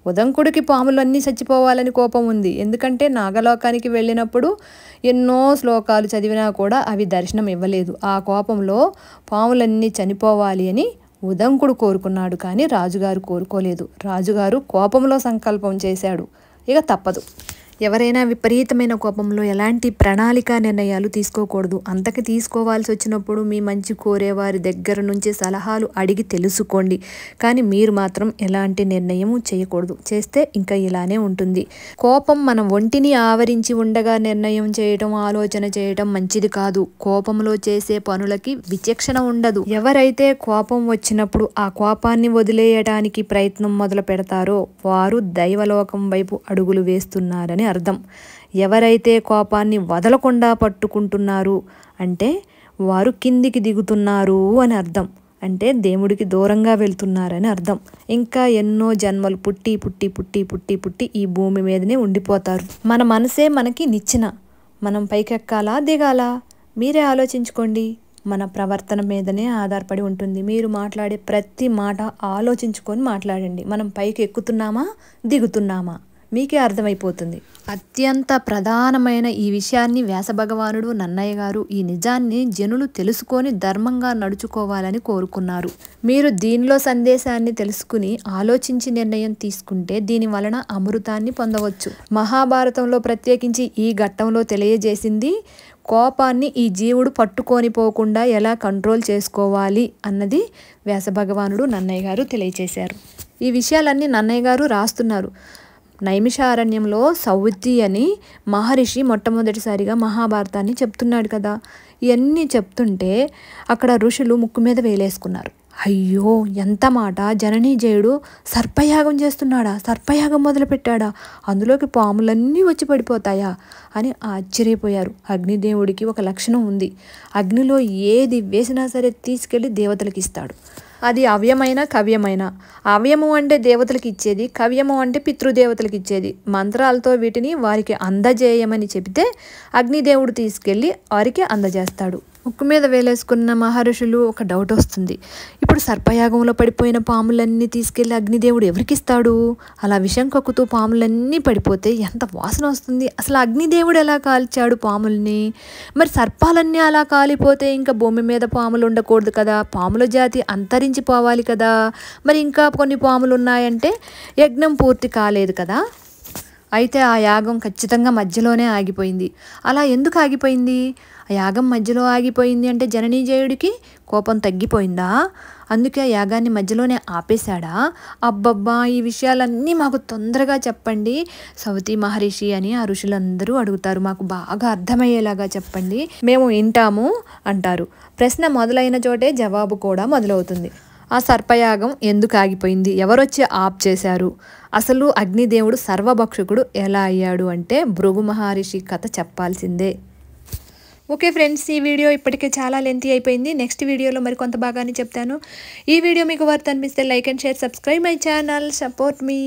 ఉదంకుడికి పాములన్నీ చచ్చిపోవాలని కోపం ఉంది. ఎందుకంటే నాగలోకానికి వెళ్ళినప్పుడు ఎన్నో శ్లోకాలు చదివినా కూడా అవి దర్శనం ఇవ్వలేదు. ఆ కోపంలో పాములన్నీ చనిపోవాలి అని ఉదంకుడు కోరుకున్నాడు, కానీ రాజుగారు కోరుకోలేదు. రాజుగారు కోపంలో సంకల్పం చేశాడు. ఇక తప్పదు. ఎవరైనా విపరీతమైన కోపంలో ఎలాంటి ప్రణాళిక నిర్ణయాలు తీసుకోకూడదు. అంతకి తీసుకోవాల్సి వచ్చినప్పుడు మీ మంచి కోరేవారి దగ్గర నుంచి సలహాలు అడిగి తెలుసుకోండి. కానీ మీరు మాత్రం ఎలాంటి నిర్ణయం చేయకూడదు. చేస్తే ఇంకా ఇలానే ఉంటుంది. కోపం మన ఒంటిని ఆవరించి ఉండగా నిర్ణయం చేయటం, ఆలోచన చేయటం మంచిది కాదు. కోపంలో చేసే పనులకి విచక్షణ ఉండదు. ఎవరైతే కోపం వచ్చినప్పుడు ఆ కోపాన్ని వదిలేయడానికి ప్రయత్నం మొదలు పెడతారో వారు దైవలోకం వైపు అడుగులు వేస్తున్నారని అర్థం. ఎవరైతే కోపాన్ని వదలకుండా పట్టుకుంటున్నారు అంటే వారు కిందికి దిగుతున్నారు అని అర్థం. అంటే దేవుడికి దూరంగా వెళ్తున్నారని అర్థం. ఇంకా ఎన్నో జన్మలు పుట్టి పుట్టి పుట్టి పుట్టి పుట్టి ఈ భూమి మీదనే ఉండిపోతారు. మన మనసే మనకి నిచ్చెన. మనం పైకెక్కాలా దిగాలా మీరే ఆలోచించుకోండి. మన ప్రవర్తన మీదనే ఆధారపడి ఉంటుంది. మీరు మాట్లాడే ప్రతి మాట ఆలోచించుకొని మాట్లాడండి. మనం పైకి ఎక్కుతున్నామా దిగుతున్నామా? మీకే అర్థమైపోతుంది. అత్యంత ప్రధానమైన ఈ విషయాన్ని వ్యాసభగవానుడు నన్నయ్య గారు ఈ నిజాన్ని జనులు తెలుసుకొని ధర్మంగా నడుచుకోవాలని కోరుకున్నారు. మీరు దీనిలో సందేశాన్ని తెలుసుకుని ఆలోచించి నిర్ణయం తీసుకుంటే దీని వలన అమృతాన్ని పొందవచ్చు. మహాభారతంలో ప్రత్యేకించి ఈ ఘట్టంలో తెలియజేసింది కోపాన్ని ఈ జీవుడు పట్టుకొని పోకుండా ఎలా కంట్రోల్ చేసుకోవాలి అన్నది వ్యాసభగవానుడు నన్నయ్య గారు తెలియచేశారు. ఈ విషయాలన్నీ నన్నయ్య గారు రాస్తున్నారు. నైమిషారణ్యంలో సౌతి అని మహర్షి మొట్టమొదటిసారిగా మహాభారతాన్ని చెప్తున్నాడు కదా. ఇవన్నీ చెప్తుంటే అక్కడ ఋషులు ముక్కు మీద వేలేసుకున్నారు. అయ్యో ఎంత మాట, జననీజయుడు సర్పయాగం చేస్తున్నాడా, సర్పయాగం మొదలుపెట్టాడా, అందులోకి పాములన్నీ వచ్చి పడిపోతాయా అని ఆశ్చర్యపోయారు. అగ్నిదేవుడికి ఒక లక్షణం ఉంది, అగ్నిలో ఏది వేసినా సరే తీసుకెళ్ళి దేవతలకు ఇస్తాడు. అది అవ్యమైన కవ్యమైన. అవ్యము అంటే దేవతలకు ఇచ్చేది, కవ్యము అంటే పితృదేవతలకు ఇచ్చేది. మంత్రాలతో వీటిని వారికి అందజేయమని చెబితే అగ్నిదేవుడు తీసుకెళ్ళి వారికి అందజేస్తాడు. ముక్కు మీద వేలేసుకున్న మహర్షులు ఒక డౌట్ వస్తుంది, ఇప్పుడు సర్పయాగంలో పడిపోయిన పాములన్నీ తీసుకెళ్ళి అగ్నిదేవుడు ఎవరికిస్తాడు? అలా విషం కక్కుతూ పాములన్నీ పడిపోతే ఎంత వాసన వస్తుంది. అసలు అగ్నిదేవుడు ఎలా కాల్చాడు పాముల్ని? మరి సర్పాలన్నీ అలా కాలిపోతే ఇంకా భూమి మీద పాములు ఉండకూడదు కదా, పాముల జాతి అంతరించిపోవాలి కదా. మరి ఇంకా కొన్ని పాములు ఉన్నాయంటే యజ్ఞం పూర్తి కాలేదు కదా. అయితే ఆ యాగం ఖచ్చితంగా మధ్యలోనే ఆగిపోయింది. అలా ఎందుకు ఆగిపోయింది? ఆ యాగం మధ్యలో ఆగిపోయింది అంటే జననీజయుడికి కోపం తగ్గిపోయిందా? అందుకే ఆ యాగాన్ని మధ్యలోనే ఆపేశాడా? అబ్బబ్బా, ఈ విషయాలన్నీ మాకు తొందరగా చెప్పండి సౌతి మహర్షి అని ఆ ఋషులందరూ అడుగుతారు. మాకు బాగా అర్థమయ్యేలాగా చెప్పండి, మేము వింటాము అంటారు. ప్రశ్న మొదలైన చోటే జవాబు కూడా మొదలవుతుంది. ఆ సర్పయాగం ఎందుకు ఆగిపోయింది, ఎవరొచ్చి ఆప్ చేశారు, అసలు అగ్నిదేవుడు సర్వభక్షకుడు ఎలా అయ్యాడు అంటే భృగు మహర్షి కథ చెప్పాల్సిందే. ఓకే ఫ్రెండ్స్, ఈ వీడియో ఇప్పటికే చాలా లెంతీ అయిపోయింది. నెక్స్ట్ వీడియోలో మరి కొంత భాగాన్ని చెప్తాను. ఈ వీడియో మీకు వర్త్ అనిపిస్తే like and share, subscribe my channel, support me.